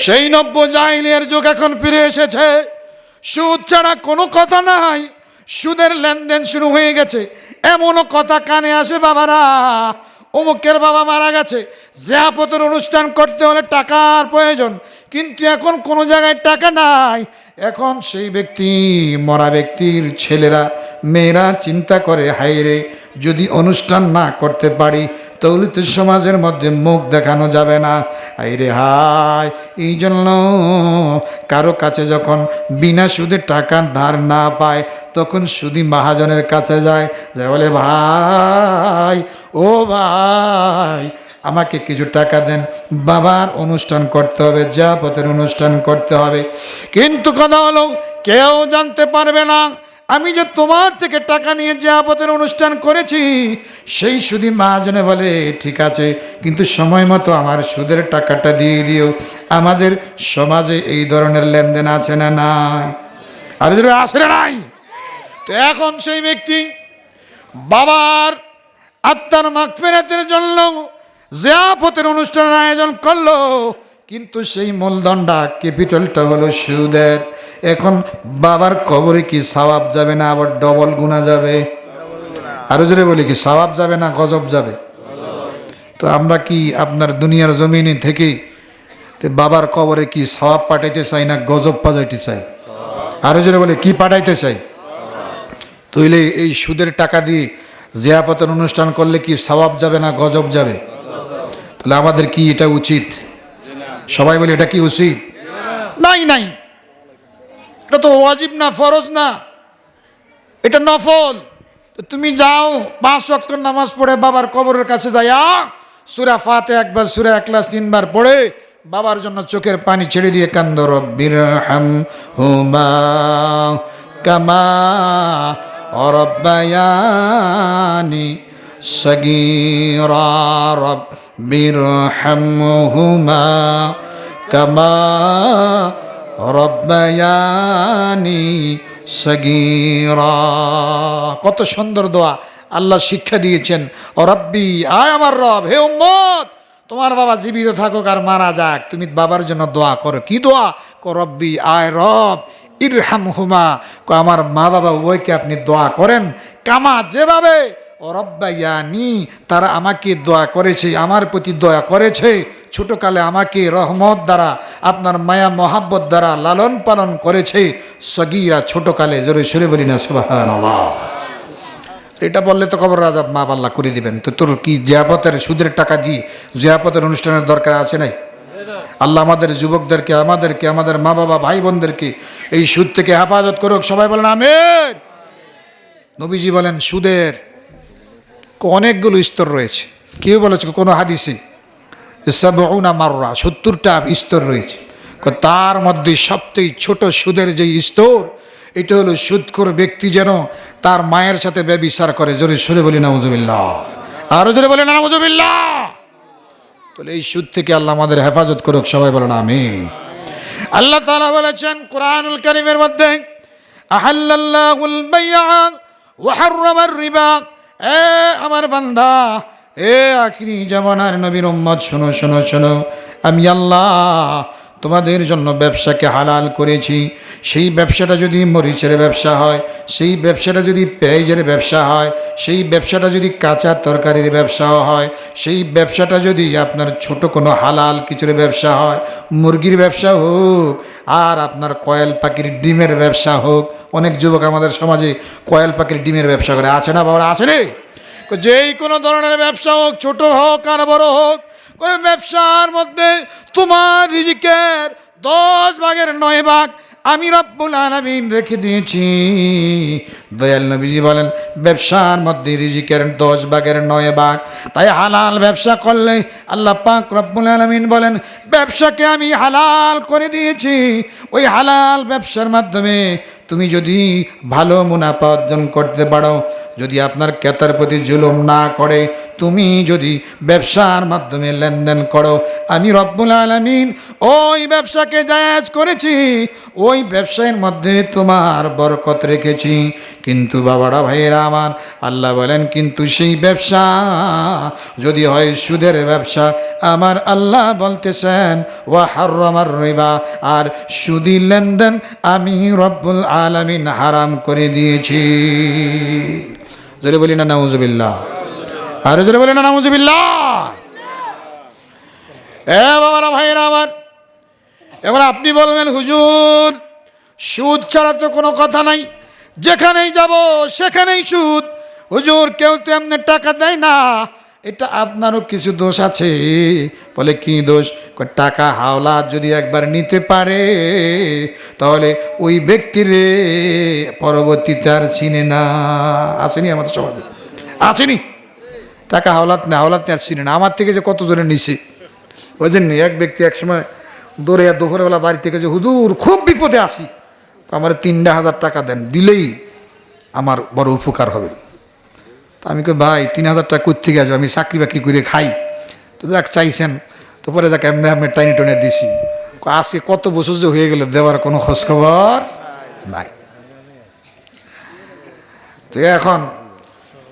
সেই নব্য জাহিলিয়ার যুগ এখন ফিরে এসেছে, সুদ ছাড়া কোনো কথা নাই, সুদের লেনদেন শুরু হয়ে গেছে। এমনও কথা কানে আসে, বাবারা অমুকের বাবা মারা গেছে, জিয়াফতের অনুষ্ঠান করতে হলে টাকার প্রয়োজন, কিন্তু এখন কোনো জায়গায় টাকা নাই। এখন সেই ব্যক্তি, মরা ব্যক্তির ছেলেরা মেয়েরা চিন্তা করে, হায়রে যদি অনুষ্ঠান না করতে পারি তাহলে তো সমাজের মধ্যে মুখ দেখানো যাবে না, হায়রে হায়। এই জন্য কারো কাছে যখন বিনা সুদে টাকা ধার না পায়, তখন সুদী মহাজনের কাছে যায়, বলে ভাই ও ভাই আমাকে কিছু টাকা দেন, বাবার অনুষ্ঠান করতে হবে, জিয়াফতের অনুষ্ঠান করতে হবে। কিন্তু কথা হলো কেউ জানতে পারবে না আমি যে তোমার থেকে টাকা নিয়ে জিয়াফতের অনুষ্ঠান করেছি। সেই সুদী মহাজনে বলে ঠিক আছে, কিন্তু সময় মতো আমার সুদের টাকাটা দিয়ে দিও। আমাদের সমাজে এই ধরনের লেনদেন আছে না নাই? আর যদি আসে না নাই, তো এখন সেই ব্যক্তি বাবার আত্মার মাগফিরাতের জন্য জিয়াফতের অনুষ্ঠানের আয়োজন করলো, কিন্তু সেই মূলধনটা ক্যাপিটালটা হলো সুদের। এখন বাবার কবরে কি সওয়াব যাবে না আবার ডবল গুণা যাবে? আরো জোরে বলি কি সওয়াব যাবে না গজব যাবে? তো আমরা কি আপনার দুনিয়ার জমিনে থেকে বাবার কবরে কি সওয়াব পাঠাইতে চাই না গজব পাঠাইতে চাই? আরো জোরে বলি কি পাঠাইতে চাই? তাইলে এই সুদের টাকা দিয়ে জিয়াফতের অনুষ্ঠান করলে কি সওয়াব যাবে না গজব যাবে? তাহলে আমাদের কি এটা উচিত? সবাই বলে এটা কি উচিত? নাই নাই, এটা তো ওয়াজিব না, ফরজ না, এটা নফল। তুমি যাও 5 ওয়াক্ত নামাজ পড়ে বাবার কবরের কাছে যাইয়া সূরা ফাতিহা একবার, সূরা ইখলাস 3 বার পড়ে বাবার জন্য চোখের পানি ছেড়ে দিয়ে কান্দ, রব্বিরহামহুমা কামা রাব্বায়ানি সগীরা, রব্বিরহামহুমা কামা রব্বায়ানি সগীরা। কত সুন্দর দোয়া আল্লাহ শিক্ষা দিয়েছেন। ও রব্বি, আয় আমার রব, হে উম্মত, তোমার বাবা জীবিত থাকুক আর মারা যাক, তুমি বাবার জন্য দোয়া করো। কি দোয়া? কো রব্বি, আয় রব, ইরহামহুমা, কো আমার মা বাবা উভয়কে আপনি দোয়া করেন, কামা, যেভাবে, ও রব্বায়ানি, তারা আমাকে দোয়া করেছে, আমার প্রতি দয়া করেছে, ছোটকালে আমাকে রহমত দ্বারা, আপনার মায়া মহাব্বত দ্বারা লালন পালন করেছে, সগীরা, ছোটকালে। জোরে সরে বলি না সুবহানাল্লাহ। এটা বললে তো কবর আযাব মা আল্লাহ করে দিবেন। তো তোর কি জিয়াফতের সুদের টাকা দিয়ে জিয়াফতের অনুষ্ঠানের দরকার আছে নাই? আল্লাহ আমাদের যুবকদেরকে, আমাদের মা বাবা ভাই বোনদেরকে এই সুদ থেকে হেফাজত করুক। সবাই বলেন আমিন। নবীজি বলেন সুদের অনেকগুলো স্তর রয়েছে। কেউ বলেছে কোনো হাদিসে সাবউনা মাররা, 70টা স্তর রয়েছে। তার মধ্যে সবচেয়ে ছোট সুদের যে স্তর, এটা হলো সুদখোর ব্যক্তি যেন তার মায়ের সাথে ব্যভিচার করে। জোরে সরে বলি নাউজুবিল্লাহ, আরো জোরে বলি নাউজুবিল্লাহ। তাহলে এই সুদ থেকে আল্লাহ আমাদের হেফাজত করুক। সবাই বলেন আমিন। আল্লাহ তাআলা বলেছেন কোরআনুল কারীমের মধ্যে, আহাল্লাল্লাহুল বাইআ ওয়া হাররামার রিবা। এ আমার বান্দা, এ আখিরি জামানার নবীর উম্মত, শোনো শোনো শোনো, আমি আল্লাহ তোমাদের জন্য ব্যবসাকে হালাল করেছি। সেই ব্যবসাটা যদি মরিচের ব্যবসা হয়, সেই ব্যবসাটা যদি পেঁয়াজের ব্যবসা হয়, সেই ব্যবসাটা যদি কাঁচা তরকারির ব্যবসাও হয়, সেই ব্যবসাটা যদি আপনার ছোট কোনো হালাল কিছুর ব্যবসা হয়, মুরগির ব্যবসা হোক, আর আপনার কয়েল পাখির ডিমের ব্যবসা হোক। অনেক যুবক আমাদের সমাজে কয়েল পাখির ডিমের ব্যবসা করে, আছে না বাবা? আছে রে। যেই কোনো ধরনের ব্যবসা হোক, ছোট হোক আর বড় হোক, ওই ব্যবসার মধ্যে তোমার রিজিকের 10 ভাগের 9 ভাগ আমি রব্বুল আলামিন রেখে দিয়েছি। দয়াল নবীজি বলেন ব্যবসার মধ্যে রিজিকের 10 ভাগের 9 ভাগ। তাই হালাল ব্যবসা করলে আল্লাহ পাক রব্বুল আলামিন বলেন ব্যবসাকে আমি হালাল করে দিয়েছি। ওই হালাল ব্যবসার মাধ্যমে তুমি যদি ভালো মুনাফা অর্জন করতে পারো, যদি আপনার ক্রেতার প্রতি জুলুম না করে, তুমি যদি ব্যবসার মাধ্যমে লেনদেন করো, আমি রব্বুল আলামিন ওই ব্যবসাকে জায়েজ করেছি, ওই ব্যবসায়ের মধ্যে তোমার বরকত রেখেছি। কিন্তু বাবারা ভাইয়েরা আমার, আল্লাহ বলেন কিন্তু সেই ব্যবসা যদি হয় সুদের ব্যবসা, আমার আল্লাহ বলতেছেন ওয়া হাররামার রিবা, আর সুদি লেনদেন আমি রব্বুল আলামিন হারাম করে দিয়েছি। জোরে বলি না নাউজুবিল্লাহ, আরে জোরে বলি না নাউজুবিল্লাহ। এ বাবারা ভাইয়েরা আমার, এবার আপনি বলবেন হুজুর সুদ ছাড়া তো কোনো কথা নাই, যেখানেই যাব সেখানেই সুদ। হুজুর কেউ তো এমনি টাকা দেয় না, এটা আপনারও কিছু দোষ আছে। বলে কি দোষ? টাকা হাওলাত যদি একবার নিতে পারে তাহলে ওই ব্যক্তিরে পরবর্তীতে আর চিনে না। আসেনি আমাদের সমাজে? আসেনি? টাকা হাওলাত না, হাওলাত আর চিনে না। আমার থেকে যে কত জনে নিছে, ওই জন্য এক ব্যক্তি একসময় দৌড়ে দুপুরবেলা বাড়ি থেকে যে হুজুর খুব বিপদে আসি, আমার 3,000 টাকা দেন, দিলেই আমার বড় উপকার হবে। তা আমি কই ভাই 3,000 টাকা কোথা থেকে আসবে, আমি চাকরি বাকরি করে খাই, তো যাক চাইছেন তো পরে যাক এমনি আমি টাইনে টনে দিছি। আজকে কত বছর যে হয়ে গেল দেওয়ার কোনো খোঁজখবর নাই। তো এখন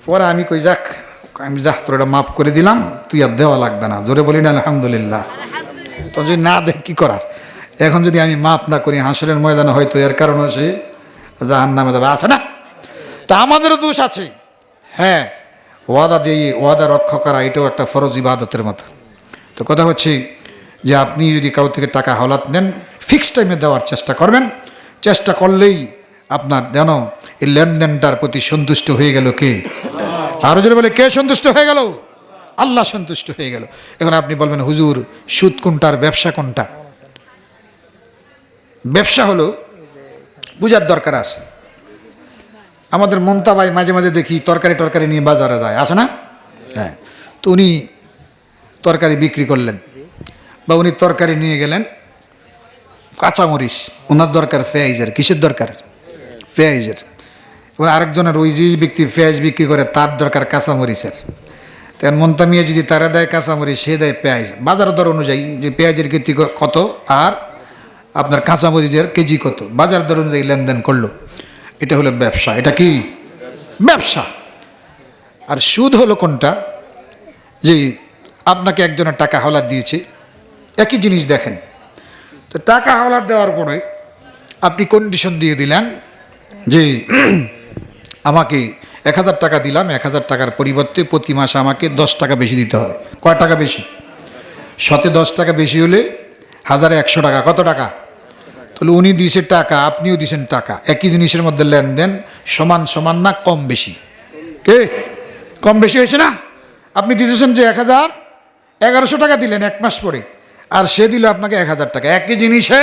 পরে আমি কই যাক, আমি যাক তোর এটা মাফ করে দিলাম, তুই আর দেওয়া লাগবে না। জোরে বলি না আলহামদুলিল্লাহ। তো যদি না দেখ কি করার, এখন যদি আমি মাফ না করি হাসরের ময়দানে হয়তো এর কারণে সে জাহান্নামে যাবে, আছে না? তা আমাদেরও দোষ আছে। হ্যাঁ, ওয়াদা দিয়ে ওয়াদা রক্ষা করা এটাও একটা ফরজ ইবাদতের মতো। তো কথা হচ্ছে যে আপনি যদি কারো থেকে টাকা হাওলাত নেন, ফিক্সড টাইমে দেওয়ার চেষ্টা করবেন। চেষ্টা করলেই আপনার যেন এই লেনদেনটার প্রতি সন্তুষ্ট হয়ে গেল কে? আরো যদি বলে কে সন্তুষ্ট হয়ে গেল? আল্লাহ সন্তুষ্ট হয়ে গেল। এখন আপনি বলবেন হুজুর সুদ কোনটা আর ব্যবসা কোনটা? ব্যবসা হলো বুঝার দরকার আছে। আমাদের মমতা ভাই মাঝে মাঝে দেখি তরকারি টরকারি নিয়ে বাজারে যায়, আসে না? হ্যাঁ, তো উনি তরকারি বিক্রি করলেন, বা উনি তরকারি নিয়ে গেলেন, কাঁচামরিচ, ওনার দরকার পেঁয়াজের। কিসের দরকার? পেঁয়াজের। এবার আরেকজনের ওই যে ব্যক্তি পেঁয়াজ বিক্রি করে তার দরকার কাঁচামরিচের। তেমন মন্তামিয়া যদি তারা দেয় কাঁচামরিচ, সে দেয় পেঁয়াজ, বাজার দর অনুযায়ী যে পেঁয়াজের কেজি কত আর আপনার কাঁচামরিচের কেজি কত, বাজার দর অনুযায়ী লেনদেন করলো। এটা হলো ব্যবসা। এটা কি ব্যবসা? আর সুদ হলো কোনটা? যে আপনাকে একজনের টাকা হাওলাত দিয়েছে, একই জিনিস দেখেন, তো টাকা হাওলাত দেওয়ার পরে আপনি কন্ডিশন দিয়ে দিলেন যে আমাকে 1000 টাকা দিলাম, 1000 টাকার পরিবর্তে প্রতি মাসে আমাকে 10 টাকা বেশি দিতে হবে। কয় টাকা বেশি? 10 টাকা বেশি হলে 1100 টাকা। কত টাকা? তাহলে উনি দিয়েছে টাকা, আপনিও দিয়েছেন টাকা, একই জিনিসের মধ্যে লেনদেন সমান সমান না কম বেশি? কে কম বেশি হয়েছে না? আপনি দিতেছেন যে 1100 টাকা দিলেন এক মাস পরে, আর সে দিল আপনাকে 1000 টাকা। একই জিনিসে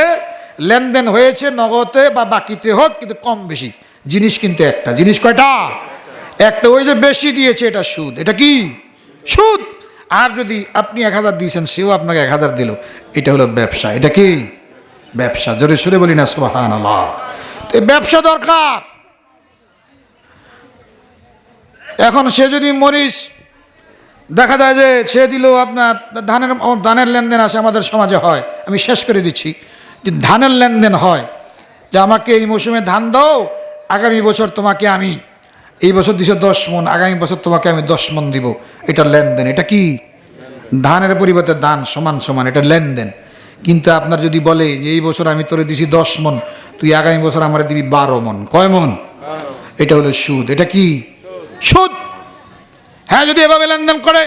লেনদেন হয়েছে, নগদে বা বাকিতে হোক, কিন্তু কম বেশি জিনিস কিন্তু একটা। জিনিস কয়টা? একটা। ওই যে বেশি দিয়েছে এটা সুদ। এটা কি সুদ? আর যদি আপনি 1000 দিয়েছেন, সেও আপনাকে 1000 দিল, এটা হলো ব্যবসা। এটা কি ব্যবসা? জোরে সুরে বলি না সুবহানাল্লাহ। তো ব্যবসা দরকার। এখন সে যদি মরিচ, দেখা যায় যে সে দিল আপনার ধানের লেনদেন আছে আমাদের সমাজে হয়, আমি শেষ করে দিচ্ছি, যে ধানের লেনদেন হয় যে আমাকে এই মৌসুমে ধান দাও, আগামী বছর তোমাকে আমি, এই বছর দিছো 10 মণ, আগামী বছর তোমাকে আমি 10 মণ দিব। এটা লেনদেন। এটা কি? ধানের পরিবর্তে ধান সমান সমান, এটা লেনদেন। কিন্তু আপনার যদি বলে যে এই বছর আমি তোরে দিছি 10 মণ, তুই আগামী বছর আমার দিবি 12 মণ। কয় মণ? এটা হলো সুদ। এটা কি সুদ? হ্যাঁ, যদি এভাবে লেনদেন করে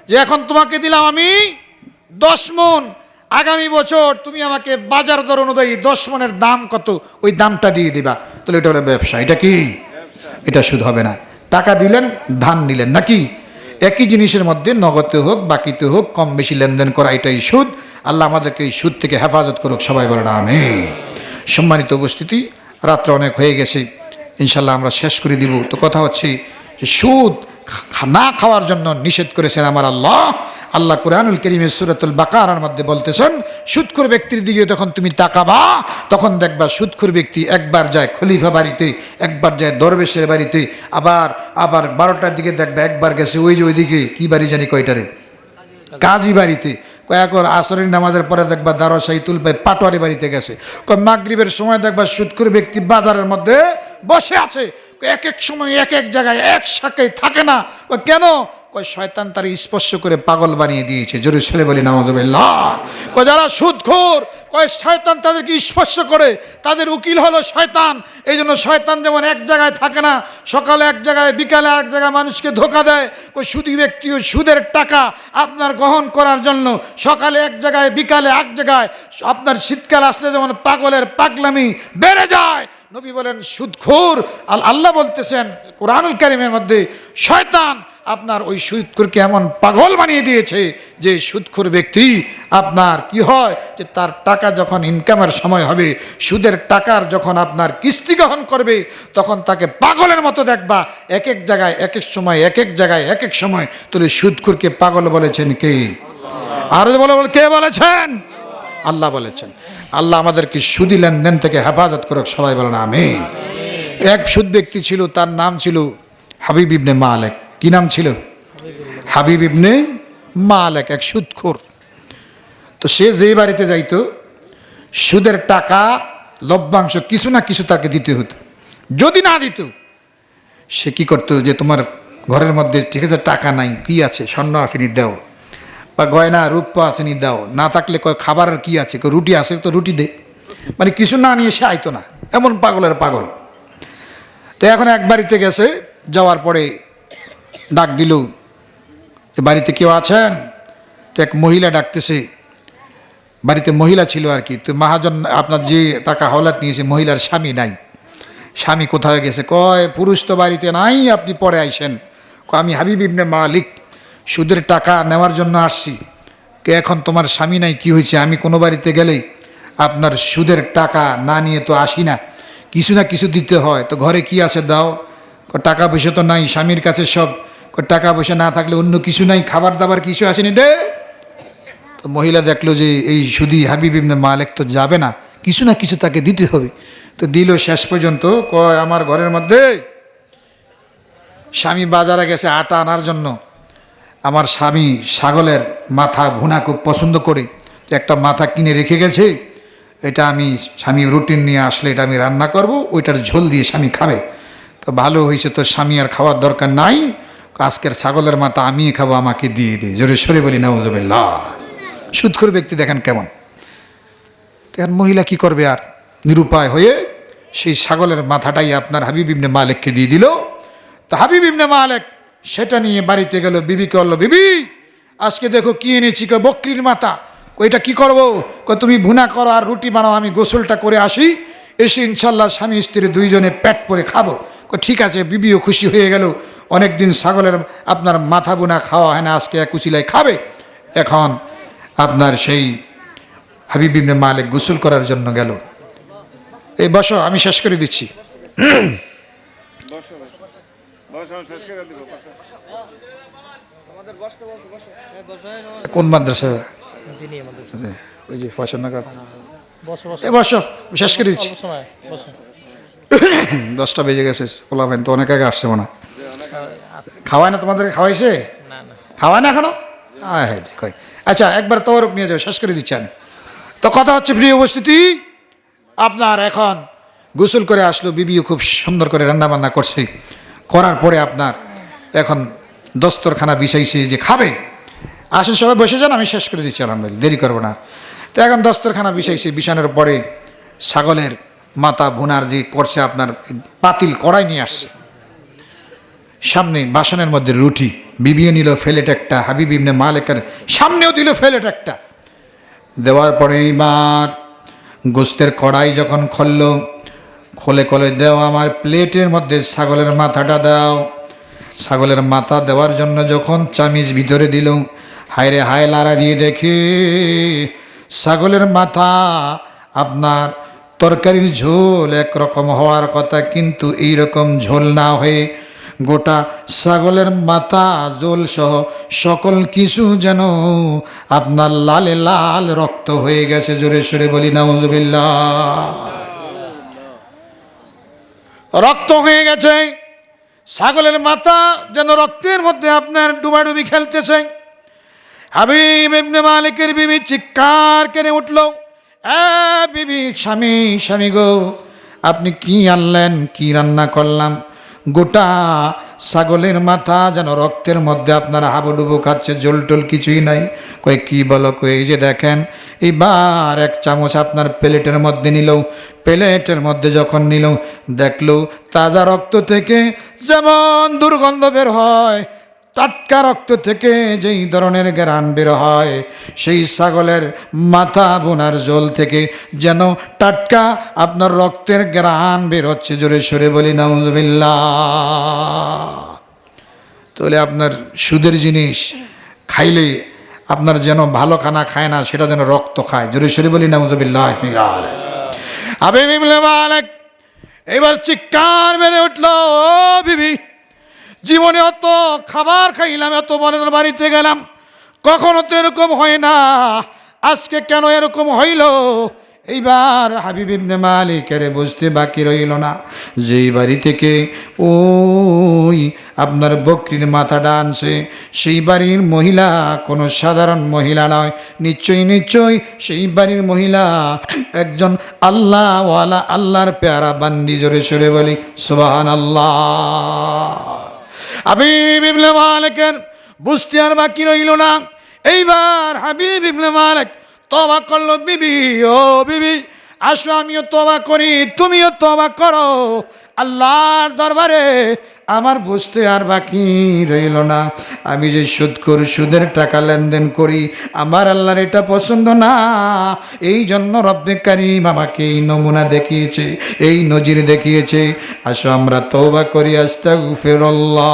যে এখন তোমাকে দিলাম আমি 10 মণ, আগামী বছর তুমি আমাকে বাজার দর অনুযায়ী 10 মণের দাম কত, ওই দামটা দিয়ে দিবা, তাহলে এটা হলো ব্যবসা। এটা কি? এটা সুদ হবে না। টাকা দিলেন, ধান নিলেন, নাকি? একই জিনিসের মধ্যে নগদে হোক বাকিতে হোক কম বেশি লেনদেন করা, এটাই সুদ। আল্লাহ আমাদেরকে এই সুদ থেকে হেফাজত করুক। সবাই বলেন আমিন। সম্মানিত উপস্থিতি, রাত্রে অনেক হয়ে গেছে, ইনশাল্লাহ আমরা শেষ করে দিব। তো কথা হচ্ছে যে সুদ না খাওয়ার জন্য নিষেধ করেছেন আমার আল্লাহ। আল্লাহ কুরআনুল কারীমে সূরাতুল বাকারার মধ্যে বলতেছেন, সুদখোর ব্যক্তির দিকে যখন তুমি তাকাবা, তখন দেখবা সুদখোর ব্যক্তি একবার যায় খলিফা বাড়িতে, একবার যায় দরবেশের বাড়িতে, আবার 12টার দিকে দেখবা একবার গেছে ওই যে ওইদিকে কি বাড়ি জানি কয়টারে, কাজী বাড়িতে। কয়েকবার আসরের নামাজের পরে দেখবা দারোশাহী তুলবাই পাটোয়ারি বাড়িতে গেছে। মাগরিবের সময় দেখবা সুদখোর ব্যক্তি বাজারের মধ্যে বসে আছে। এক এক সময় এক এক জায়গায় একসাথে থাকে না। কেন? শয়তান তার স্পর্শ করে পাগল বানিয়ে দিয়েছে। জোরে সরে বলি নাউযুবিল্লাহ। যারা সুদখোর, শয়তান তাদেরকে স্পর্শ করে, তাদের উকিল হলো শয়তান। এই জন্য শয়তান যেমন এক জায়গায় থাকে না, সকালে এক জায়গায় বিকালে এক জায়গায় মানুষকে ধোঁকা দেয়। সুদী ব্যক্তিও সুদের টাকা আপনার গ্রহণ করার জন্য সকালে এক জায়গায় বিকালে এক জায়গায়, আপনার শীতকাল আসলে যেমন পাগলের পাগলামি বেড়ে যায়। নবী বলেন সুদখোর, আল্লাহ বলতেছেন কোরআনুল কারীমের মধ্যে, শয়তান আপনার ওই সুদখোরকে এমন পাগল বানিয়ে দিয়েছে যে সুদখোর ব্যক্তি আপনার কি হয়, যে তার টাকা যখন ইনকামের সময় হবে, সুদের টাকার যখন আপনার কিস্তি গ্রহণ করবে, তখন তাকে পাগলের মতো দেখবা। এক এক জায়গায় এক এক সময়, এক এক জায়গায় এক এক সময়। তাহলে সুদখোরকে পাগল বলেছেন কে? আর বলে কে বলেছেন? আল্লাহ বলেছেন। আল্লাহ আমাদেরকে সুদী লেনদেন থেকে হেফাজত করুক। সবাই বলেন আমিন। এক সুদ ব্যক্তি ছিল, তার নাম ছিল হাবিব ইবনে মালেক। কি নাম ছিল? হাবিব ইবনে মালেক, এক সুদখোর। তো সে যে বাড়িতে যাইতো, সুদের টাকা লভ্যাংশ কিছু না কিছু তাকে দিতে হতো। যদি না দিত, সে কি করতো, যে তোমার ঘরের মধ্যে ঠিক আছে টাকা নাই, কি আছে, স্বর্ণ আসেনি দাও, বা গয়না রূপ আসেনি দাও, না থাকলে কয় খাবারের কি আছে, রুটি আছে তো রুটি দে, মানে কিছু না নিয়ে সে আইতো না। এমন পাগলের পাগল। তো এখন এক বাড়িতে গেছে, যাওয়ার পরে ডাক দিল যে বাড়িতে কেউ আছেন? তো এক মহিলা ডাকতেছে, বাড়িতে মহিলা ছিল আর কি। তো মহাজন আপনার যে টাকা হাওলাত নিয়েছে, মহিলার স্বামী নাই। স্বামী কোথায় গেছে? কয় পুরুষ তো বাড়িতে নাই, আপনি পরে আইসেন। আমি হাবিব ইবনে মালিক সুদের টাকা নেওয়ার জন্য আসছি। কে এখন তোমার স্বামী নাই, কি হয়েছে? আমি কোনো বাড়িতে গেলেই আপনার সুদের টাকা না নিয়ে তো আসি না, কিছু না কিছু দিতে হয়। তো ঘরে কি আছে দাও। টাকা পয়সা তো নাই, স্বামীর কাছে সব। টাকা পয়সা না থাকলে অন্য কিছু নাই, খাবার দাবার কিছু আসেনি, দে। তো মহিলা দেখলো যে এই শুধু হাবিব ইবনে মালিক তো যাবে না, কিছু না কিছু তাকে দিতে হবে। তো দিল। শেষ পর্যন্ত কয় আমার ঘরের মধ্যে স্বামী বাজারে গেছে আটা আনার জন্য, আমার স্বামী ছাগলের মাথা ভুনা খুব পছন্দ করে, তো একটা মাথা কিনে রেখে গেছে, এটা আমি স্বামী রুটিন নিয়ে আসলে এটা আমি রান্না করব, ওইটার ঝোল দিয়ে স্বামী খাবে। তো ভালো হয়েছে, তো স্বামী আর খাওয়ার দরকার নাই, আজকের ছাগলের মাথা আমিই খাবো, আমাকে দিয়ে দিই। জোরে সরে বলি নাউজুবিল্লাহ। সুদখোর ব্যক্তি দেখেন কেমন। তখন মহিলা কি করবে আর, নিরুপায় হয়ে সেই ছাগলের মাথাটাই আপনার হাবিব ইবনে মালিককে দিয়ে দিল। তো হাবিব ইবনে মালিক সেটা নিয়ে বাড়িতে গেল, বিবিকে বলল, বিবি আজকে দেখো কি এনেছি, কই বকরির মাথা, ওইটা কি করবো, কই তুমি ভুনা করো আর রুটি বানাও, আমি গোসলটা করে আসি, এসে ইনশাল্লাহ স্বামী স্ত্রী দুইজনে পেট করে খাবো। কই ঠিক আছে। বিবিও খুশি হয়ে গেল, অনেকদিন ছাগলের আপনার মাথা বোনা খাওয়া হয় না, আজকে এক উচিলায় খাবে। এখন আপনার সেই হাবিব ইবনে মালিক গোসল করার জন্য গেল। এই বসো, আমি শেষ করে দিচ্ছি। কোন মাদ্রাসা? ওই যে ফয়সালনগর। এ বসো, শেষ করে দিচ্ছি। 10টা বেজে গেছে, ওলা ভাই তো অনেক আগে আসছে মনে হয়। খাওয়ায় না তোমাদেরকে? খাওয়াইছে? খাওয়ায় না এখনো? হ্যাঁ কয়। আচ্ছা একবার তবরক নিয়ে যাও, শেষ করে দিচ্ছি আমি। তো কথা হচ্ছে প্রিয় উপস্থিতি, আপনার এখন গোসল করে আসলো, বিবিও খুব সুন্দর করে রান্না বান্না করছে, করার পরে আপনার এখন দস্তরখানা বিছাইছে যে খাবে। আসেন সবাই বসে যান, আমি শেষ করে দিচ্ছি আলহামদুলিল্লাহ, দেরি করবো না। তো এখন দস্তরখানা বিছাইছে, বিছানোর পরে ছাগলের মাথা ভুনার যে করছে আপনার পাতিল কড়াই নিয়ে আসছে, সামনে বাসনের মধ্যে রুটি, বিবিও নিল ফেলেট একটা, হাবিব ইবনে মালিকের সামনেও দিল ফেলেট একটা। দেওয়ার পরে এইবার গোস্তের কড়াই যখন খোলে দাও আমার প্লেটের মধ্যে ছাগলের মাথাটা দাও। ছাগলের মাথা দেওয়ার জন্য যখন চামিচ ভিতরে দিল, হায়রে হায় লাড়া দিয়ে দেখে ছাগলের মাথা আপনার তরকারির ঝোল একরকম হওয়ার কথা, কিন্তু এইরকম ঝোল না হয়ে গোটা ছাগলের মাথা ঝোল সহ সকল কিছু যেন আপনার লালে লাল রক্ত হয়ে গেছে। জোরে সরে বলি নাউজুবিল্লাহ। রক্ত হয়ে গেছে, ছাগলের মাথা যেন রক্তের মধ্যে আপনার ডুবাডুবি খেলতেছে। হাবিব ইবনে মালিকের বিবি চিৎকার করে উঠল, বিবি, স্বামী, স্বামী গো, আপনি কি আনলেন, কি রান্না করলাম? গোটা ছাগলের মাথা যেন রক্তের মধ্যে আপনার হাবুডুবু খাচ্ছে, জল টল কিছুই নাই। কই কি বলো? কই এই যে দেখেন। এইবার এক চামচ আপনার প্লেটের মধ্যে নিল, প্লেটের মধ্যে যখন নিল দেখলো তাজা রক্ত থেকে যেমন দুর্গন্ধ বের হয়, টাটকা রক্ত থেকে যেই ধরনের ঘ্রাণ বের হয়, সেই ছাগলের মাথা বোনার জল থেকে যেন টাটকা আপনার রক্তের ঘ্রাণ বের হচ্ছে। জোরে সরে বলি নাউজুবিল্লাহ। তাহলে আপনার সুদের জিনিস খাইলে আপনার যেন ভালো খানা খায় না, সেটা যেন রক্ত খায়। জোরে সরে বলি নাউজুবিল্লাহ। হাবিব ইবনে মালিক এবার চিৎকার মেরে উঠল, ও বিবি, জীবনে অত খাবার খাইলাম, এত বনের বাড়িতে গেলাম, কখনো তো এরকম হয় না, আজকে কেন এরকম হইল? এইবার হাবিব ইবনে মালিকের বুঝতে বাকি রইল না, যেই বাড়ি থেকে ওই আপনার বকরির মাথাটা আনছে, সেই বাড়ির মহিলা কোনো সাধারণ মহিলা নয়, নিশ্চয়ই সেই বাড়ির মহিলা একজন আল্লাহওয়ালা, আল্লাহর পেয়ারা বান্দি। জোরে সরে বলি সুবহানাল্লাহ। হাবিব ইবনে মালিকের বুঝতে আর বাকি রইল না। এইবার হাবিব ইবনে মালিক তওবা করলো, বিবি, ও বিবি, আসো আমিও তওবা করি, তুমিও তওবা করো আল্লাহর দরবারে। আমার বুঝতে আর বাকি রইল না, আমি যে সুদের টাকা লেনদেন করি, আমার আল্লাহর এটা পছন্দ না। এই জন্য রব্বে কারীম আমাকে এই নমুনা দেখিয়েছে, এই নজির দেখিয়েছে। আসো আমরা তওবা করি, আস্তাগফিরুল্লাহ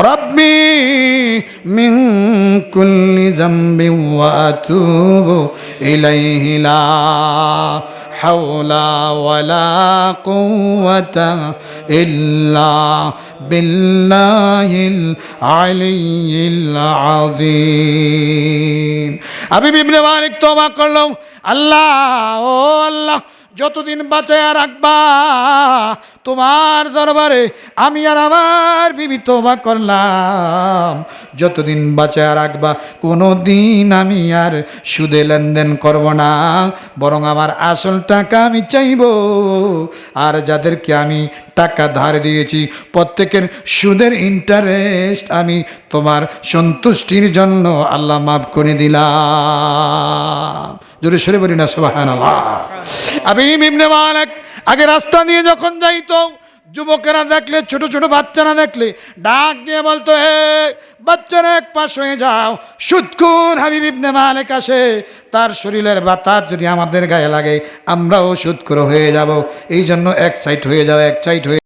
রাব্বি মিন কুল্লি যামবিন ওয়া আতুবু ইলাইহি লা হাওলা ওয়ালা কুওয়াতা ইল্লা বিল্লাহিল আলিয়্যিল আযীম। হাবিব ইবনে মালিক তওবা করলো, আল্লাহ ও আল্লাহ, যতদিন বাঁচায়া রাখবা তোমার দরবারে আমি আর আমার বিবি তওবা করলাম, যতদিন বাঁচায়া রাখবা কোনো দিন আমি আর সুদে লেনদেন করব না, বরং আমার আসল টাকা আমি চাইব। আর যাদেরকে আমি টাকা ধার দিয়েছি প্রত্যেকের সুদের ইন্টারেস্ট আমি তোমার সন্তুষ্টির জন্য আল্লাহ মাফ করে দিলাম। জোরে সরে বলি না সুবহানাল্লাহ। হাবিব ইবনে মালিক আগে রাস্তা নিয়ে যখন যাইতো, যুবকেরা দেখলে, ছোট ছোট বাচ্চারা দেখলে ডাক দিয়ে বলতো, হে বাচ্চারা এক পাশ হয়ে যাও। সুদখোর হাবিব ইবনে মালিক আসে, তার শরীরের বাতাস যদি আমাদের গায়ে লাগে আমরাও সুদখোর হয়ে যাব, এই জন্য এক সাইড হয়ে যাও, এক সাইড হয়ে